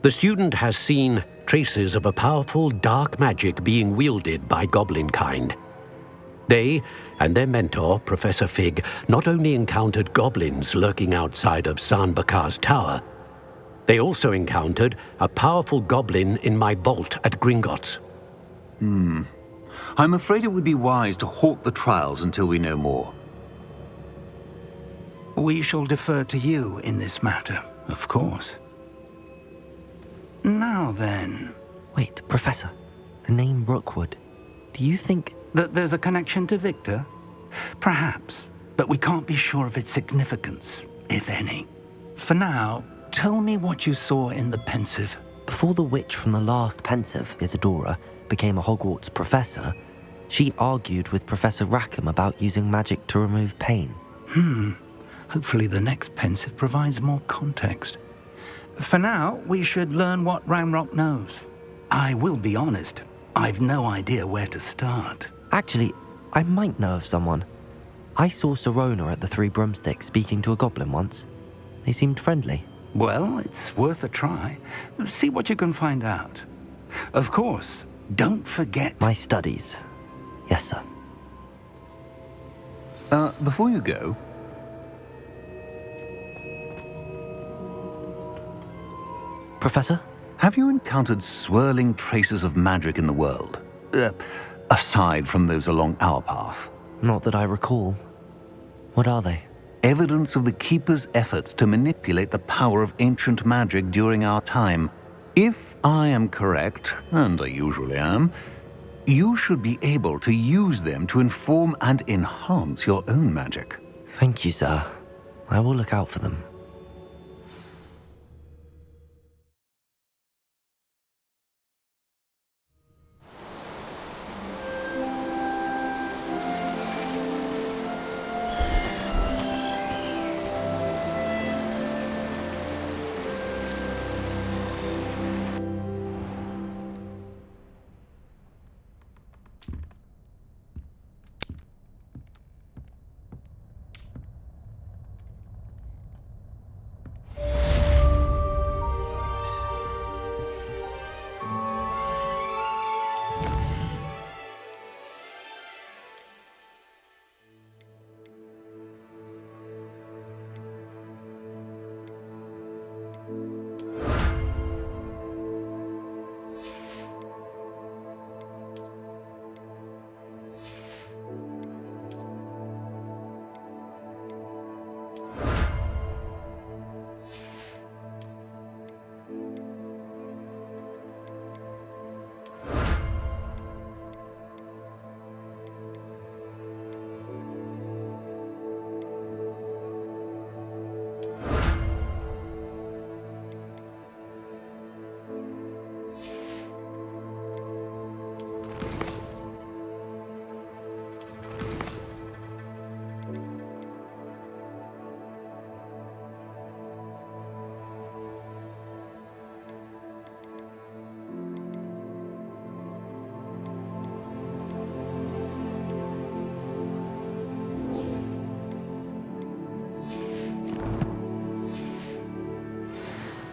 The student has seen traces of a powerful dark magic being wielded by goblin kind. They and their mentor, Professor Fig, not only encountered goblins lurking outside of San Bakar's tower, they also encountered a powerful goblin in my vault at Gringotts. I'm afraid it would be wise to halt the trials until we know more. We shall defer to you in this matter, of course. Now then... Wait, Professor. The name Rookwood. Do you think... that there's a connection to Victor? Perhaps, but we can't be sure of its significance, if any. For now, tell me what you saw in the Pensive. Before the witch from the last Pensive, Isadora, became a Hogwarts professor, she argued with Professor Rackham about using magic to remove pain. Hopefully the next Pensive provides more context. For now, we should learn what Ranrock knows. I will be honest, I've no idea where to start. Actually, I might know of someone. I saw Serona at the Three Broomsticks speaking to a goblin once. They seemed friendly. Well, it's worth a try. See what you can find out. Of course, don't forget... My studies. Yes, sir. Before you go... Professor? Have you encountered swirling traces of magic in the world? Aside from those along our path? Not that I recall. What are they? Evidence of the Keeper's efforts to manipulate the power of ancient magic during our time. If I am correct, and I usually am, you should be able to use them to inform and enhance your own magic. Thank you, sir. I will look out for them.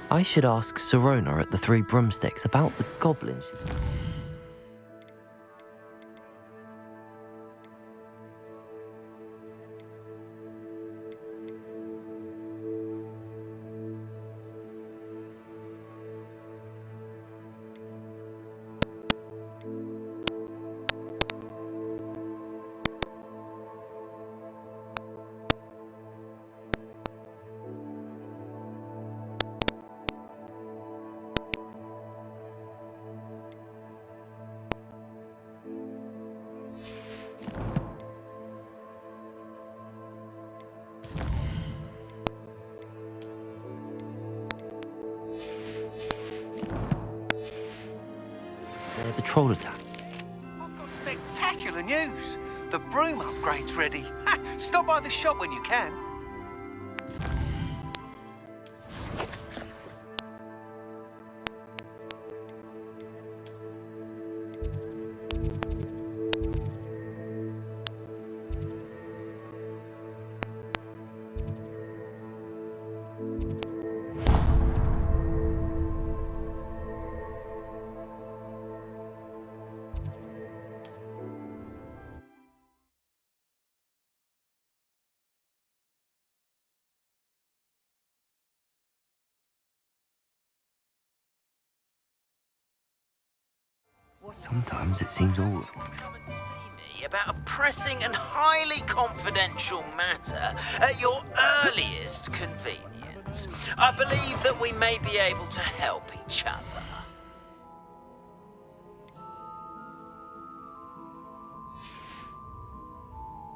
I should ask Sirona at the Three Broomsticks about the goblin. The troll attack. I've got spectacular news. The broom upgrade's ready. Ha, stop by the shop when you can. Sometimes it seems all... Come and see me about a pressing and highly confidential matter at your earliest convenience. I believe that we may be able to help each other.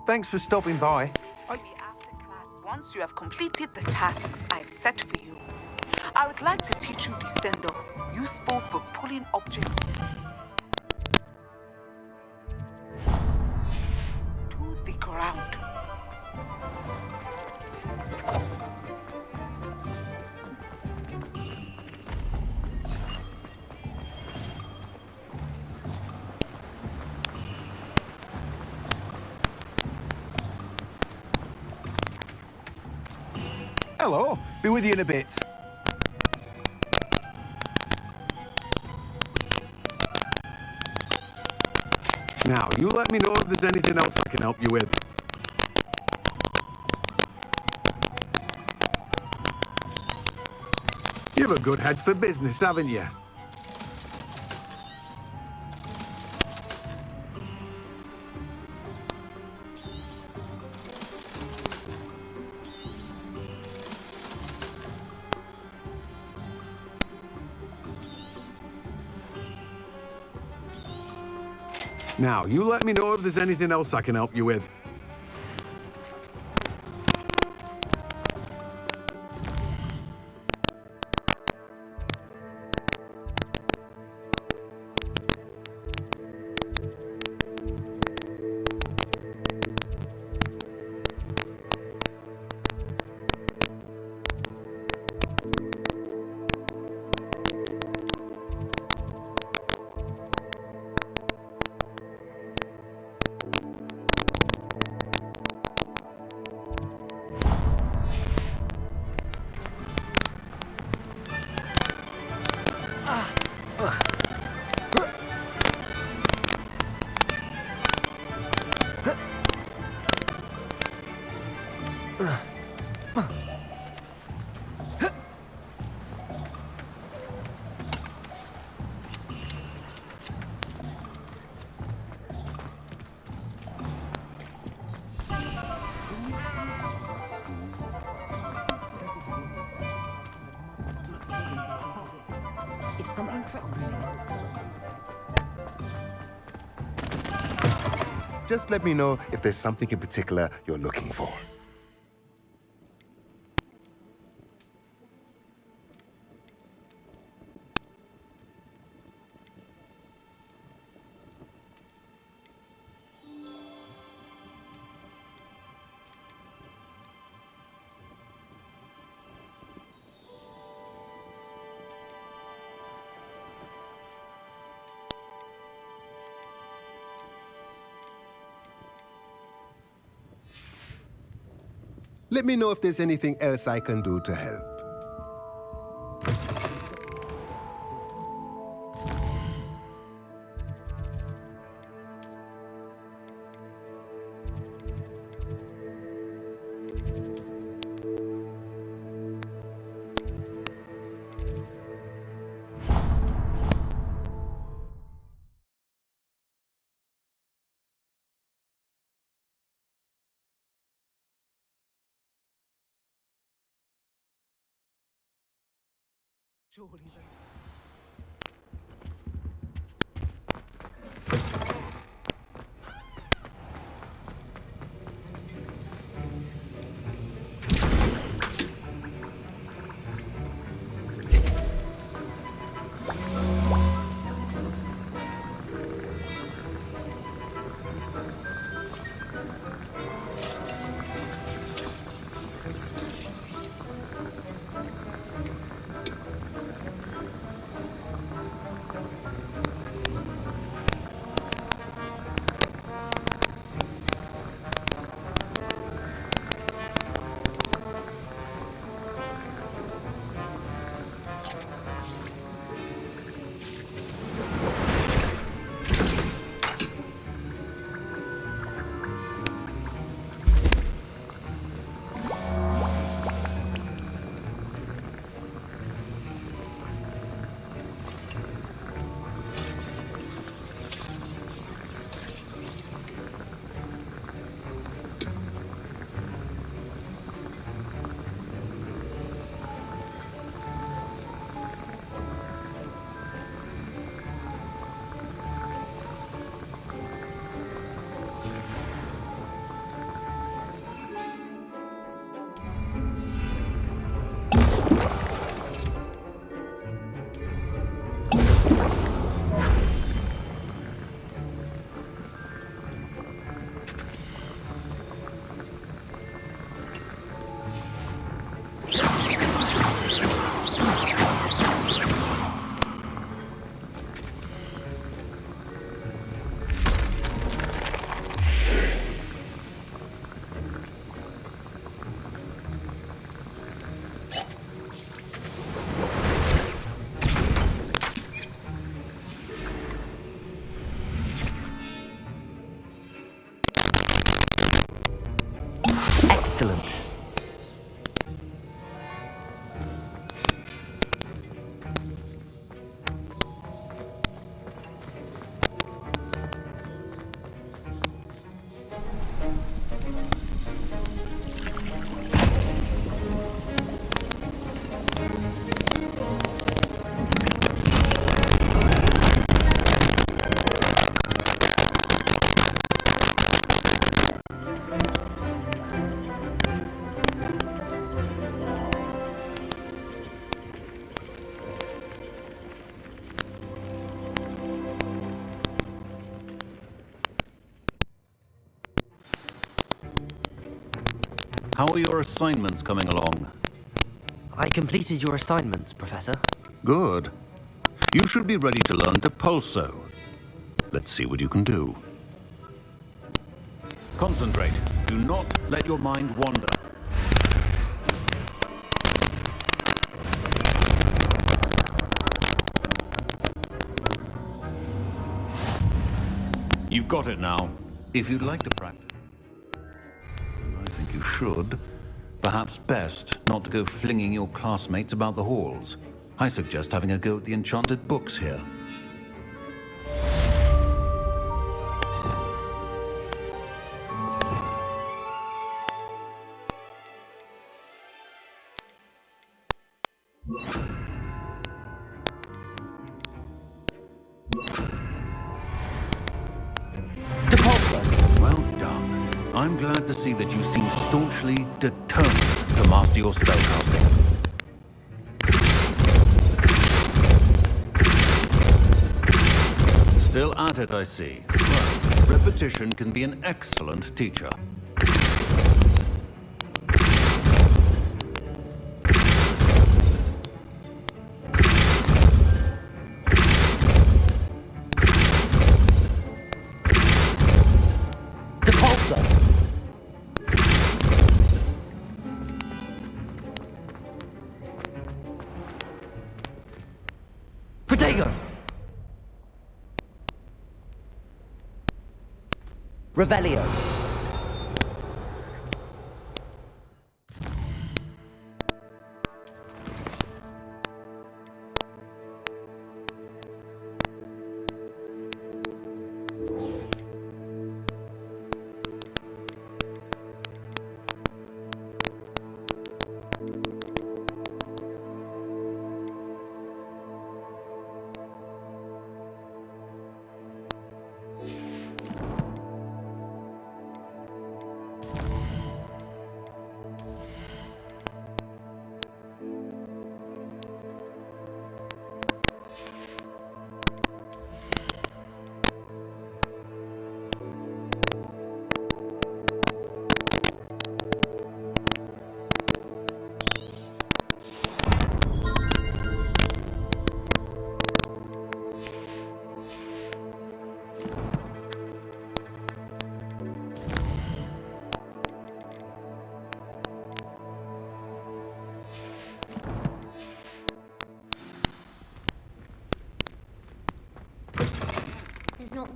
Thanks for stopping by. Maybe after class, once you have completed the tasks I've set for you, I would like to teach you Descendo, useful for pulling objects to the ground. Hello, be with you in a bit. Now, you let me know if there's anything else I can help you with. You've a good head for business, haven't you? Now, you let me know if there's anything else I can help you with. Just let me know if there's something in particular you're looking for. Let me know if there's anything else I can do to help. Surely then. Excellent. How are your assignments coming along? I completed your assignments, Professor. Good. You should be ready to learn to pulso. Let's see what you can do. Concentrate. Do not let your mind wander. You've got it now. If you'd like to practice, I think you should. Perhaps best not to go flinging your classmates about the halls. I suggest having a go at the enchanted books here. Well done. I'm glad to see that you seem staunchly determined to master your spellcasting. Still at it, I see. Well, repetition can be an excellent teacher. Protego! Revelio.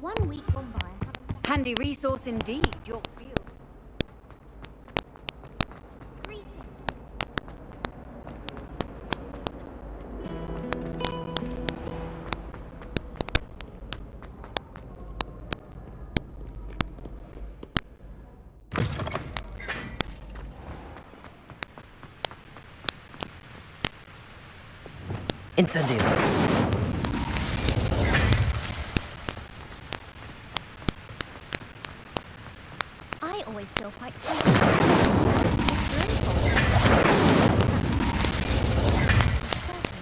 Not 1 week gone by. Handy resource indeed, your field. Incendio. I always feel quite safe.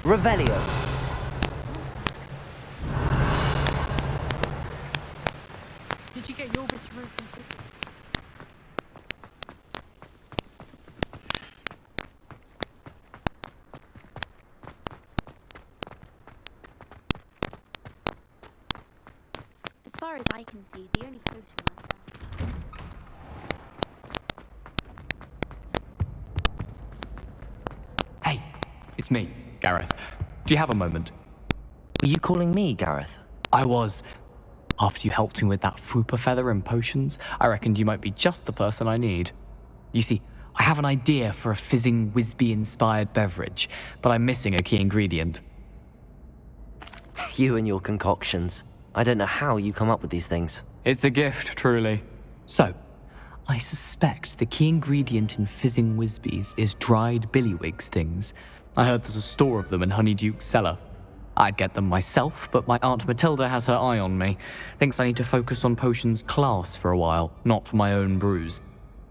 Revelio. Did you get your bit of room? As far as I can see, the only potion I've found. Hey, it's me, Gareth. Do you have a moment? Were you calling me, Gareth? I was. After you helped me with that Fupa feather and potions, I reckoned you might be just the person I need. You see, I have an idea for a fizzing Wisby-inspired beverage, but I'm missing a key ingredient. You and your concoctions. I don't know how you come up with these things. It's a gift, truly. So, I suspect the key ingredient in fizzing Wisbies is dried billywig stings. I heard there's a store of them in Honeyduke's cellar. I'd get them myself, but my Aunt Matilda has her eye on me. Thinks I need to focus on potions class for a while, not for my own brews.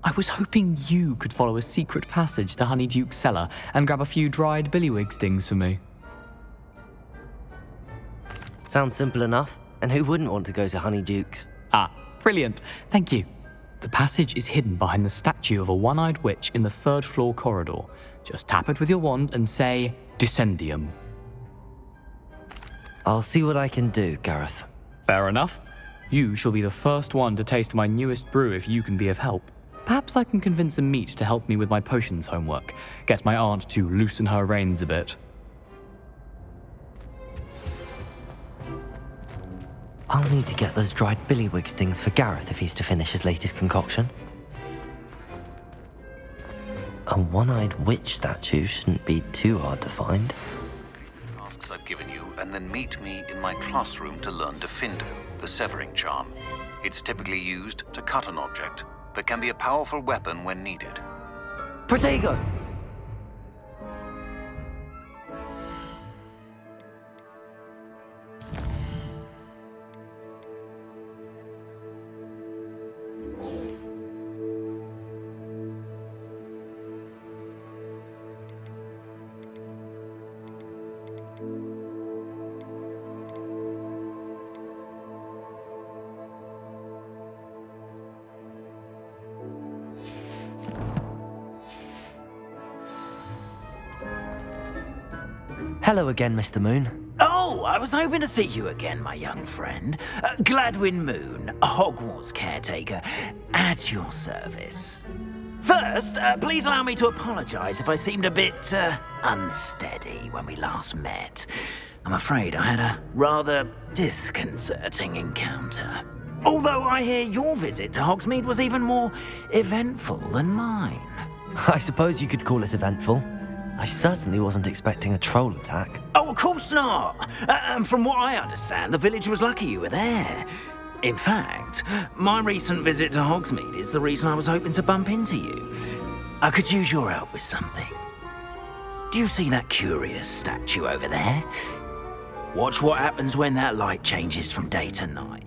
I was hoping you could follow a secret passage to Honeyduke's cellar and grab a few dried billywig stings for me. Sounds simple enough. And who wouldn't want to go to Honeyduke's? Ah, brilliant. Thank you. The passage is hidden behind the statue of a one-eyed witch in the 3rd floor corridor. Just tap it with your wand and say, Descendium. I'll see what I can do, Gareth. Fair enough. You shall be the first one to taste my newest brew if you can be of help. Perhaps I can convince a meat to help me with my potions homework. Get my aunt to loosen her reins a bit. I'll need to get those dried billywig stings for Gareth if he's to finish his latest concoction. A one-eyed witch statue shouldn't be too hard to find. Tasks I've given you, and then meet me in my classroom to learn Defindo, the severing charm. It's typically used to cut an object, but can be a powerful weapon when needed. Protego! Hello again, Mr. Moon. Oh, I was hoping to see you again, my young friend. Gladwin Moon, Hogwarts caretaker, at your service. First, please allow me to apologize if I seemed a bit unsteady when we last met. I'm afraid I had a rather disconcerting encounter. Although I hear your visit to Hogsmeade was even more eventful than mine. I suppose you could call it eventful. I certainly wasn't expecting a troll attack. Oh, of course not. And from what I understand, the village was lucky you were there. In fact, my recent visit to Hogsmeade is the reason I was hoping to bump into you. I could use your help with something. Do you see that curious statue over there? Watch what happens when that light changes from day to night.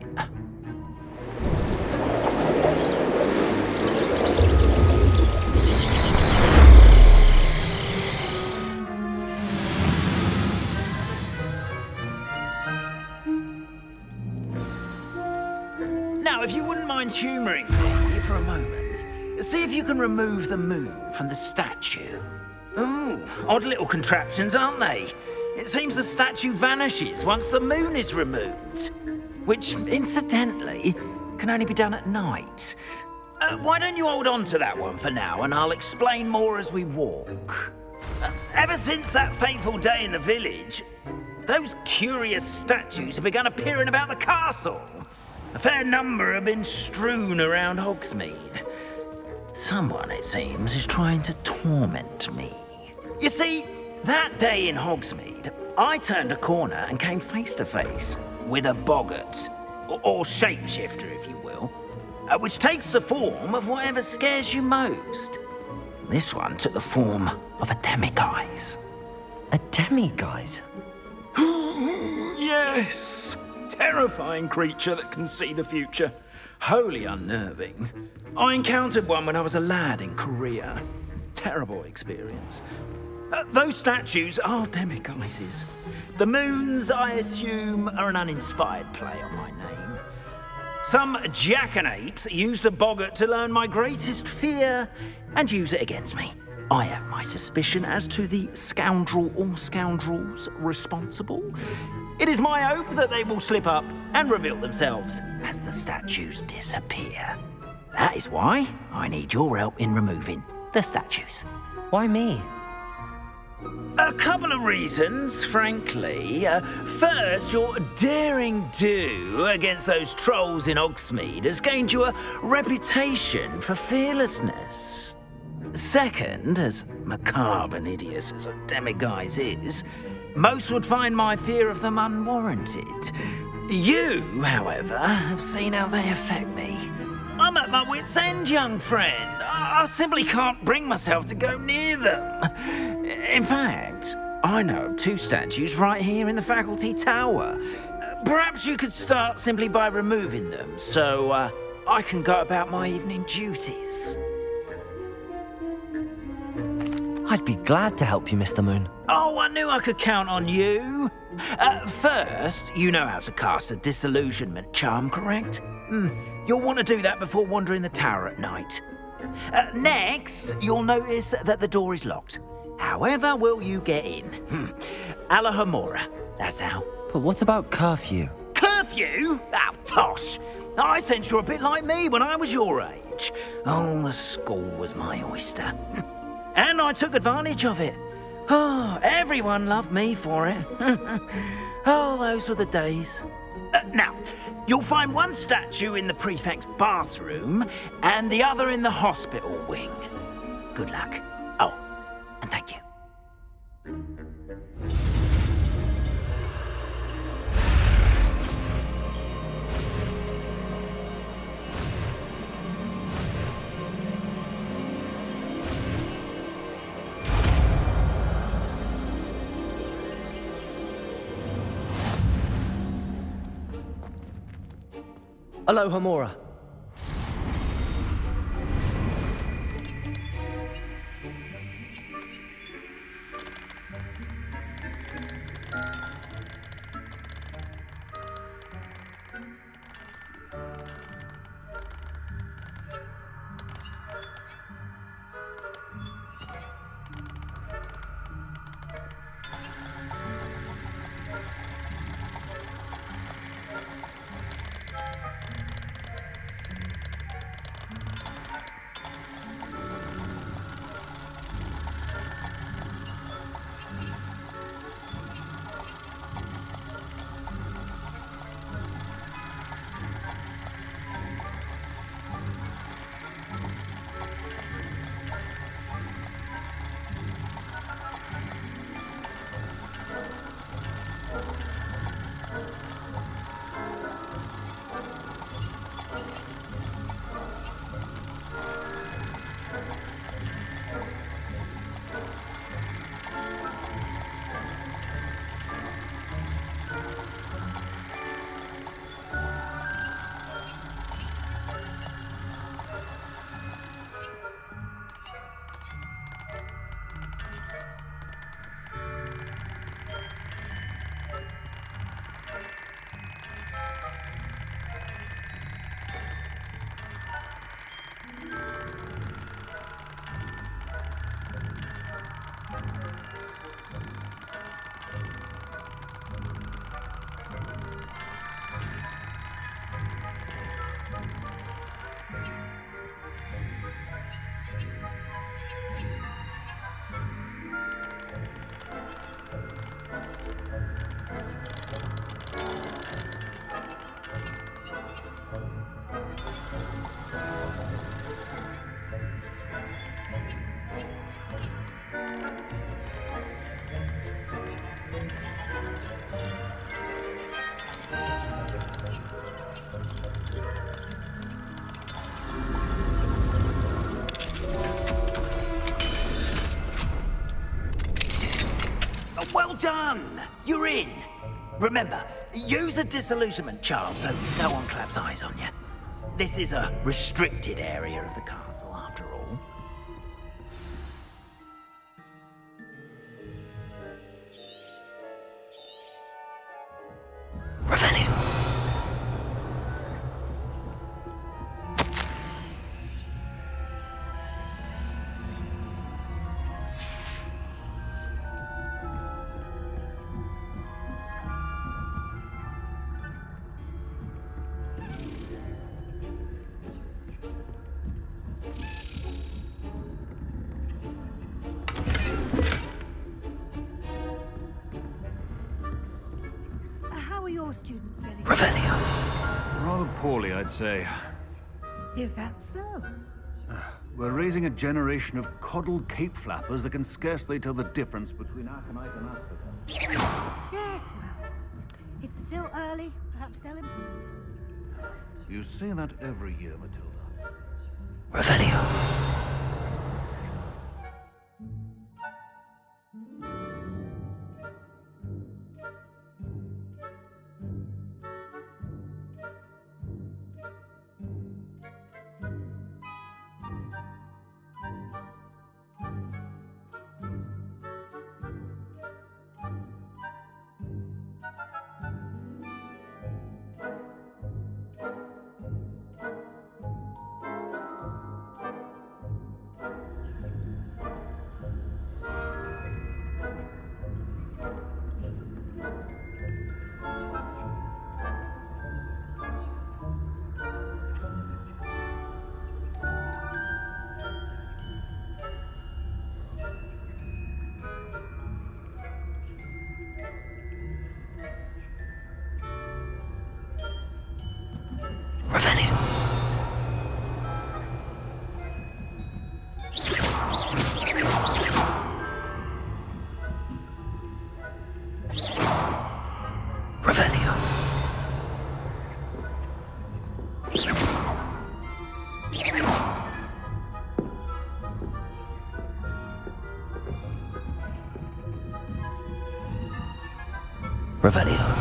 Now, if you wouldn't mind humouring me for a moment, see if you can remove the moon from the statue. Ooh, odd little contraptions, aren't they? It seems the statue vanishes once the moon is removed, which, incidentally, can only be done at night. Why don't you hold on to that one for now, and I'll explain more as we walk. Ever since that fateful day in the village, those curious statues have begun appearing about the castle. A fair number have been strewn around Hogsmeade. Someone, it seems, is trying to torment me. You see, that day in Hogsmeade, I turned a corner and came face to face with a boggart, or shapeshifter, if you will, which takes the form of whatever scares you most. This one took the form of a demiguise. A demiguise? Yes! Terrifying creature that can see the future. Wholly unnerving. I encountered one when I was a lad in Korea. Terrible experience. Those statues are demiguises. The moons, I assume, are an uninspired play on my name. Some jackanapes used a boggart to learn my greatest fear and use it against me. I have my suspicion as to the scoundrel or scoundrels responsible. It is my hope that they will slip up and reveal themselves as the statues disappear. That is why I need your help in removing the statues. Why me? A couple of reasons, frankly. First, your daring do against those trolls in Hogsmeade has gained you a reputation for fearlessness. Second, as macabre and hideous as a demiguise is, most would find my fear of them unwarranted. You, however, have seen how they affect me. I'm at my wit's end, young friend. I simply can't bring myself to go near them. In fact, I know of 2 statues right here in the faculty tower. Perhaps you could start simply by removing them, so I can go about my evening duties. I'd be glad to help you, Mr. Moon. Oh, I knew I could count on you. First, you know how to cast a disillusionment charm, correct? You'll want to do that before wandering the tower at night. Next, you'll notice that the door is locked. However will you get in? Alahomora, that's how. But what about curfew? Curfew? Oh, tosh. I sense you're a bit like me when I was your age. Oh, the school was my oyster. And I took advantage of it. Oh, everyone loved me for it. Oh, those were the days. Now, you'll find one statue in the prefect's bathroom and the other in the hospital wing. Good luck. Oh, and thank you. Alohomora. done! You're in! Remember, use a disillusionment charm so no one claps eyes on you. This is a restricted area of the castle, after all. Revenue. How are your students getting? Revelio. Rather poorly, I'd say. Is that so? We're raising a generation of coddled cape flappers that can scarcely tell the difference between aconite and asphodel. Yes, well, it's still early. Perhaps they'll improve. You say that every year, Matilda. Revelio. Revelio.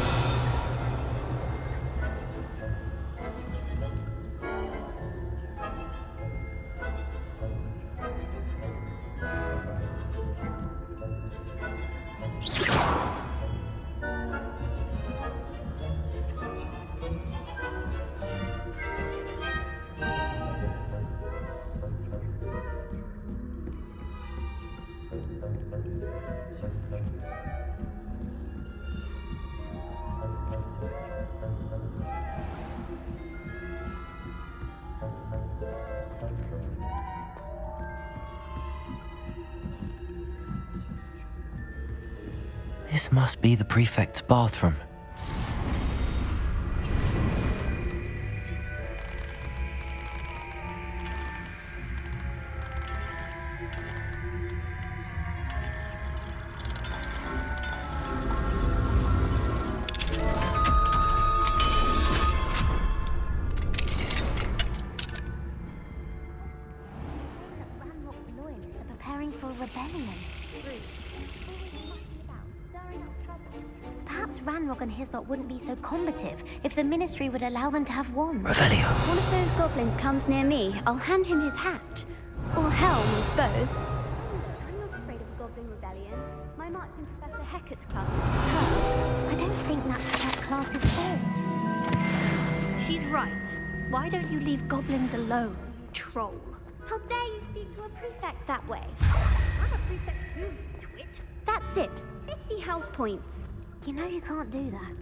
This must be the prefect's bathroom. Preparing for rebellion. Perhaps Ranrock and his lot wouldn't be so combative if the Ministry would allow them to have wands. Revelio. One of those goblins comes near me, I'll hand him his hat. Or helm, I suppose. I'm not afraid of a goblin rebellion. My marks in Professor Hecat's class is superb. I don't think that's what that class is for. She's right. Why don't you leave goblins alone, you troll? How dare you speak to a prefect that way? I'm a prefect too, twit. That's it. 50 house points. You know you can't do that.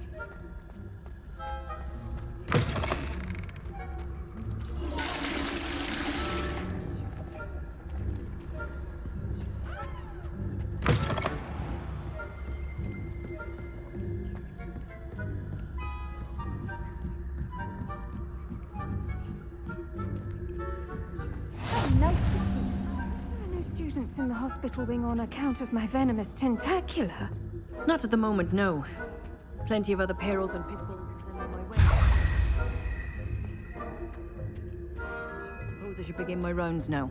Students in the hospital wing on account of my venomous tentacula. Not at the moment, no. Plenty of other perils and pitfalls to send on my way. Suppose I should begin my rounds now.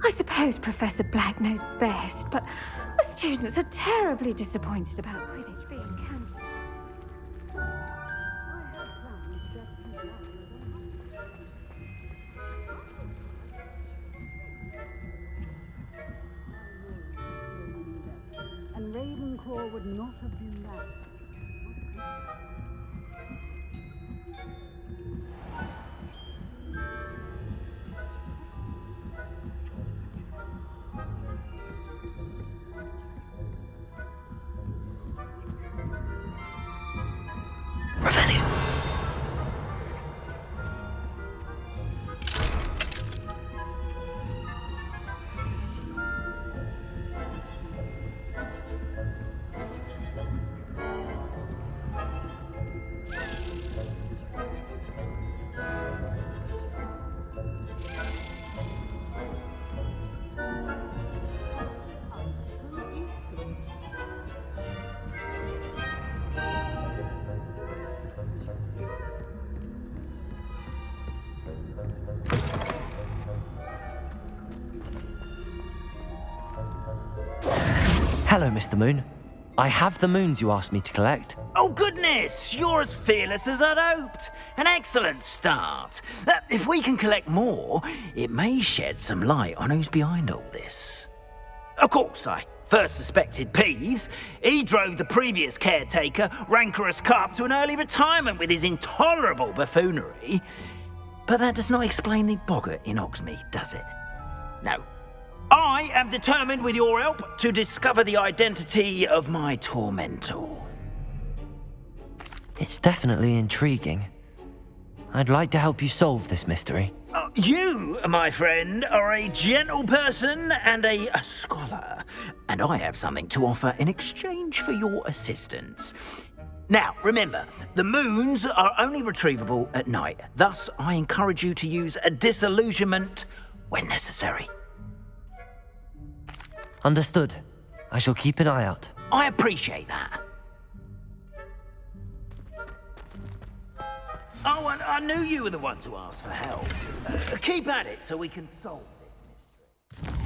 I suppose Professor Black knows best, but The students are terribly disappointed about Quidditch being cancelled. And Ravenclaw would not have been that. Hello, Mr. Moon. I have the moons you asked me to collect. Oh, goodness! You're as fearless as I'd hoped. An excellent start. If we can collect more, it may shed some light on who's behind all this. Of course, I first suspected Peeves. He drove the previous caretaker, Rancorous Carp, to an early retirement with his intolerable buffoonery. But that does not explain the boggart in Hogsmeade, does it? No. I am determined, with your help, to discover the identity of my tormentor. It's definitely intriguing. I'd like to help you solve this mystery. You, my friend, are a gentle person and a scholar, and I have something to offer in exchange for your assistance. Now, remember, the moons are only retrievable at night. Thus, I encourage you to use a disillusionment when necessary. Understood. I shall keep an eye out. I appreciate that. Oh, and I knew you were the one to ask for help. Keep at it so we can solve this mystery.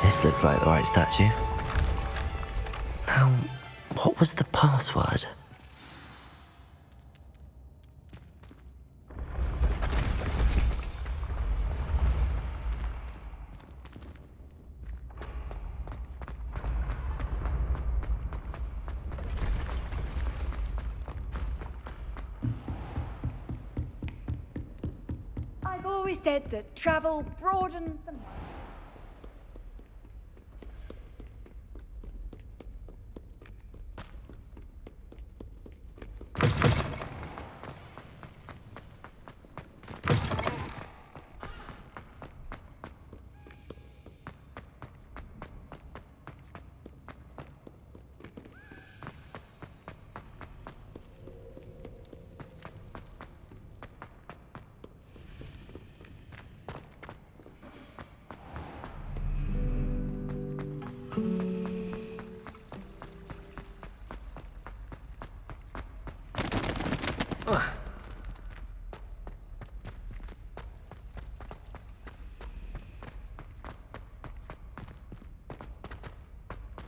This looks like the right statue. Now, what was the password? I've always said that travel broadens the mind.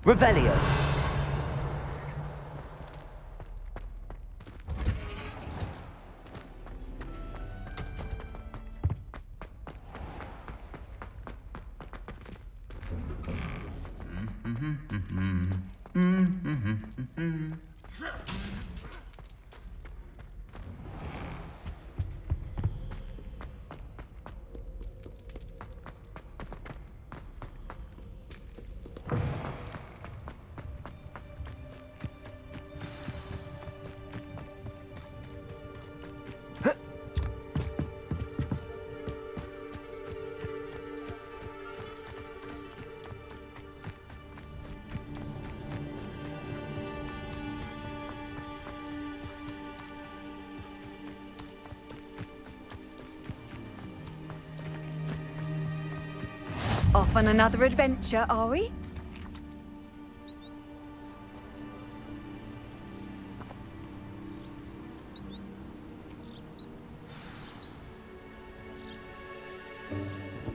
Revelio. Off on another adventure, are we?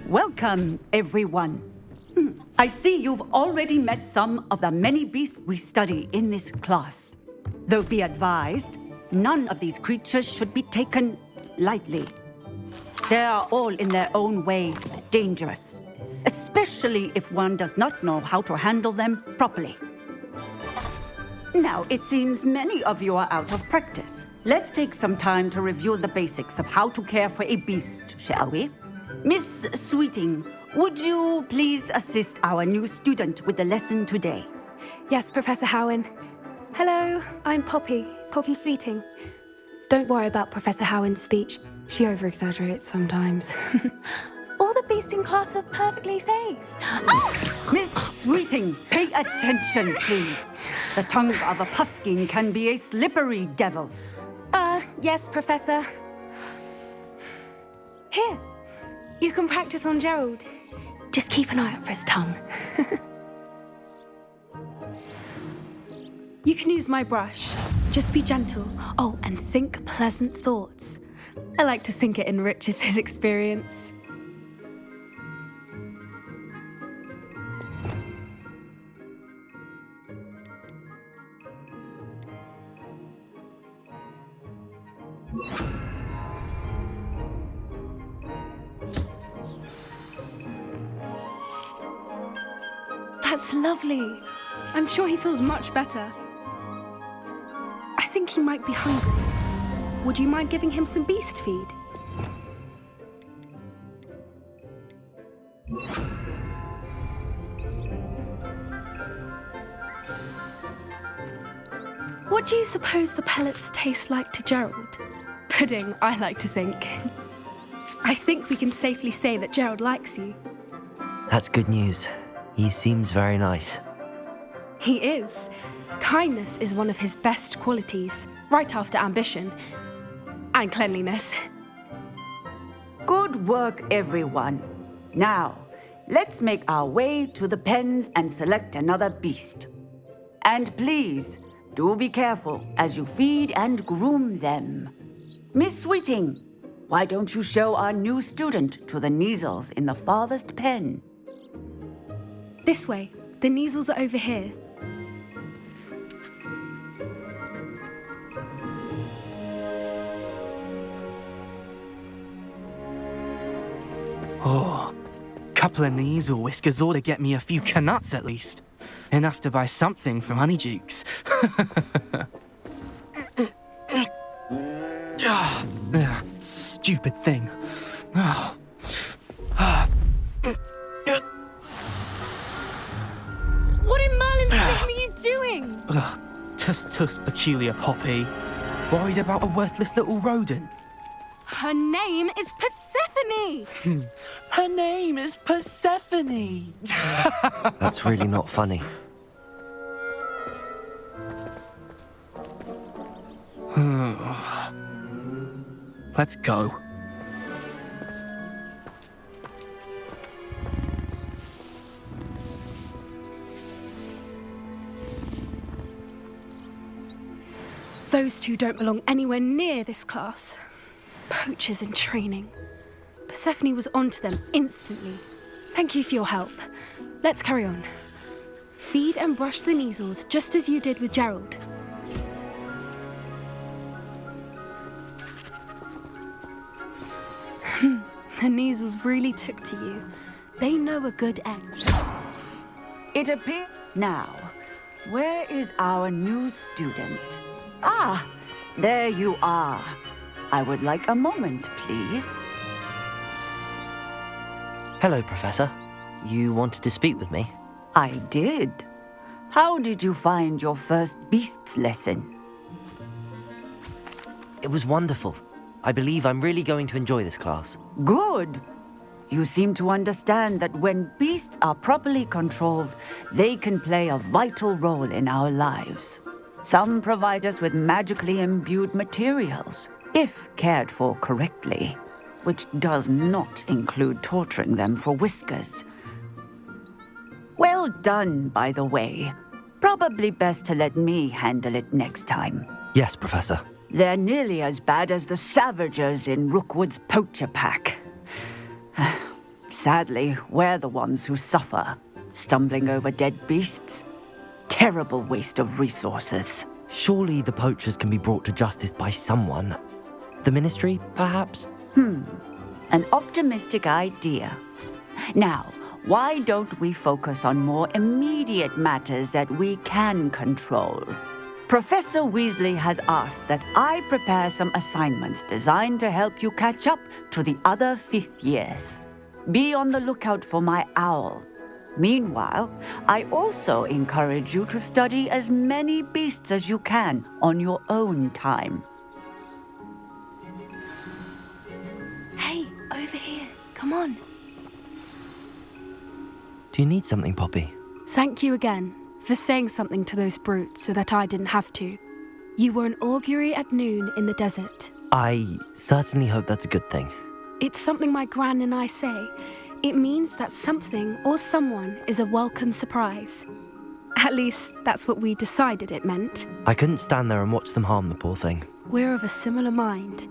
Welcome, everyone. I see you've already met some of the many beasts we study in this class. Though be advised, none of these creatures should be taken lightly. They are all in their own way dangerous, especially if one does not know how to handle them properly. Now, it seems many of you are out of practice. Let's take some time to review the basics of how to care for a beast, shall we? Miss Sweeting, would you please assist our new student with the lesson today? Yes, Professor Howen. Hello, I'm Poppy Sweeting. Don't worry about Professor Howen's speech. She over-exaggerates sometimes. All the beasts in class are perfectly safe. Oh! Miss Sweeting, pay attention, please. The tongue of a puffskein can be a slippery devil. Yes, Professor. Here, you can practice on Gerald. Just keep an eye out for his tongue. You can use my brush. Just be gentle. Oh, and think pleasant thoughts. I like to think it enriches his experience. That's lovely. I'm sure he feels much better. I think he might be hungry. Would you mind giving him some beast feed? What do you suppose the pellets taste like to Gerald? Pudding, I like to think. I think we can safely say that Gerald likes you. That's good news. He seems very nice. He is. Kindness is one of his best qualities, right after ambition. And cleanliness. Good work, everyone. Now, let's make our way to the pens and select another beast. And please, do be careful as you feed and groom them. Miss Sweeting, why don't you show our new student to the Neasels in the farthest pen? This way. The measles are over here. Oh, couple of measle whiskers ought to get me a few canuts at least. Enough to buy something from Honeydukes. Stupid thing. What in Merlin's name are you doing? Tuss, peculiar Poppy. Worried about a worthless little rodent. Her name is Persephone! Her name is Persephone! That's really not funny. Let's go. Those two don't belong anywhere near this class. Poachers in training. Persephone was onto them instantly. Thank you for your help. Let's carry on. Feed and brush the measles just as you did with Gerald. The measles really took to you. They know a good end. It appears now. Where is our new student? Ah, there you are. I would like a moment, please. Hello, Professor. You wanted to speak with me? I did. How did you find your first beasts lesson? It was wonderful. I believe I'm really going to enjoy this class. Good. You seem to understand that when beasts are properly controlled, they can play a vital role in our lives. Some provide us with magically imbued materials, if cared for correctly, which does not include torturing them for whiskers. Well done, by the way. Probably best to let me handle it next time. Yes, Professor. They're nearly as bad as the Savagers in Rookwood's poacher pack. Sadly, we're the ones who suffer, stumbling over dead beasts. Terrible waste of resources. Surely the poachers can be brought to justice by someone. The Ministry, perhaps? An optimistic idea. Now, why don't we focus on more immediate matters that we can control? Professor Weasley has asked that I prepare some assignments designed to help you catch up to the other fifth years. Be on the lookout for my owl. Meanwhile, I also encourage you to study as many beasts as you can on your own time. Hey, over here. Come on. Do you need something, Poppy? Thank you again for saying something to those brutes so that I didn't have to. You were an augury at noon in the desert. I certainly hope that's a good thing. It's something my gran and I say. It means that something or someone is a welcome surprise. At least, that's what we decided it meant. I couldn't stand there and watch them harm the poor thing. We're of a similar mind.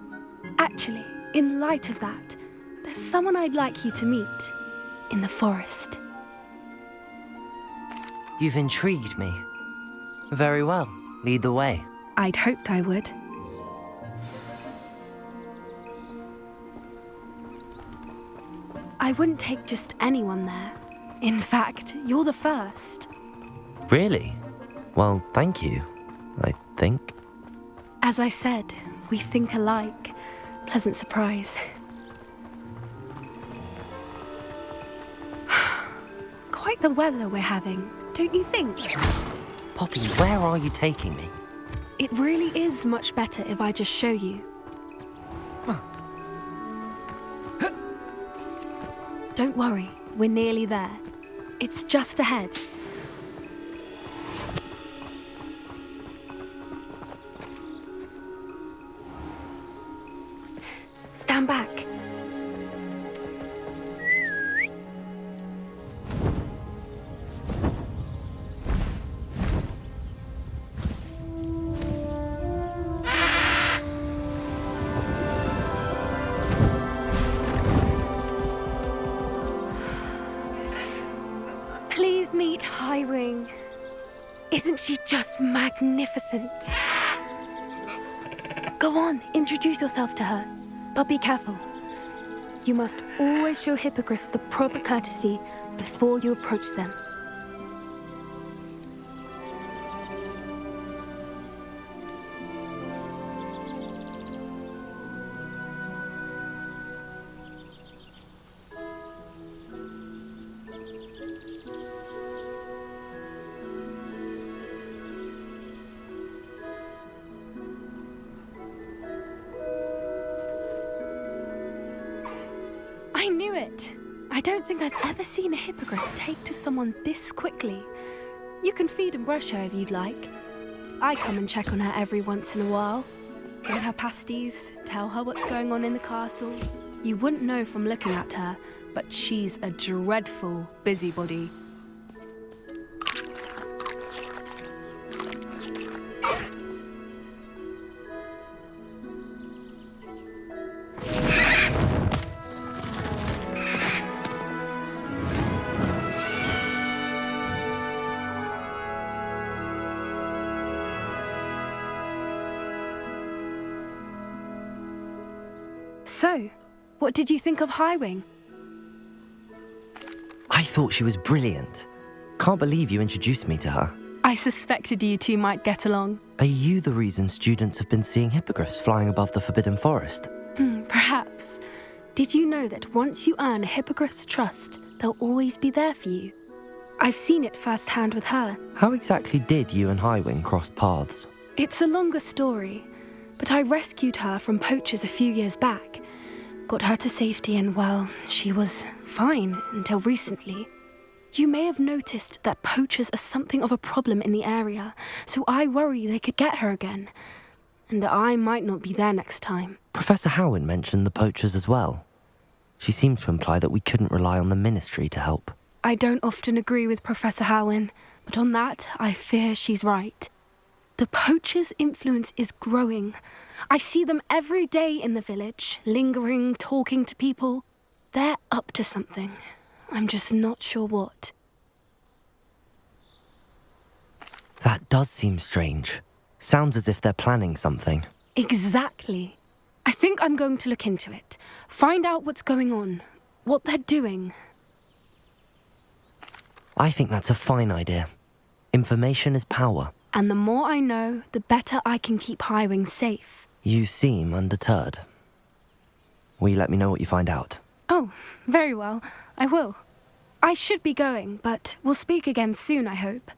Actually, in light of that, there's someone I'd like you to meet in the forest. You've intrigued me. Very well. Lead the way. I'd hoped I would. I wouldn't take just anyone there. In fact, you're the first. Really? Well, thank you, I think. As I said, we think alike. Pleasant surprise. Quite the weather we're having, don't you think? Poppy, where are you taking me? It really is much better if I just show you. Don't worry, we're nearly there. It's just ahead. Stand back. meet Highwing. Isn't she just magnificent? Go on, introduce yourself to her. But be careful. You must always show hippogriffs the proper courtesy before you approach them. I knew it. I don't think I've ever seen a hippogriff take to someone this quickly. You can feed and brush her if you'd like. I come and check on her every once in a while. Bring her pasties, tell her what's going on in the castle. You wouldn't know from looking at her, but she's a dreadful busybody. So, what did you think of Highwing? I thought she was brilliant. Can't believe you introduced me to her. I suspected you two might get along. Are you the reason students have been seeing hippogriffs flying above the Forbidden Forest? Perhaps. Did you know that once you earn a hippogriff's trust, they'll always be there for you? I've seen it firsthand with her. How exactly did you and Highwing cross paths? It's a longer story, but I rescued her from poachers a few years back. Got her to safety and, well, she was fine until recently. You may have noticed that poachers are something of a problem in the area, so I worry they could get her again. And I might not be there next time. Professor Howen mentioned the poachers as well. She seemed to imply that we couldn't rely on the ministry to help. I don't often agree with Professor Howen, but on that, I fear she's right. The poachers' influence is growing. I see them every day in the village, lingering, talking to people. They're up to something. I'm just not sure what. That does seem strange. Sounds as if they're planning something. Exactly. I think I'm going to look into it. Find out what's going on, what they're doing. I think that's a fine idea. Information is power. And the more I know, the better I can keep Highwing safe. You seem undeterred. Will you let me know what you find out? Oh, very well. I will. I should be going, but we'll speak again soon, I hope.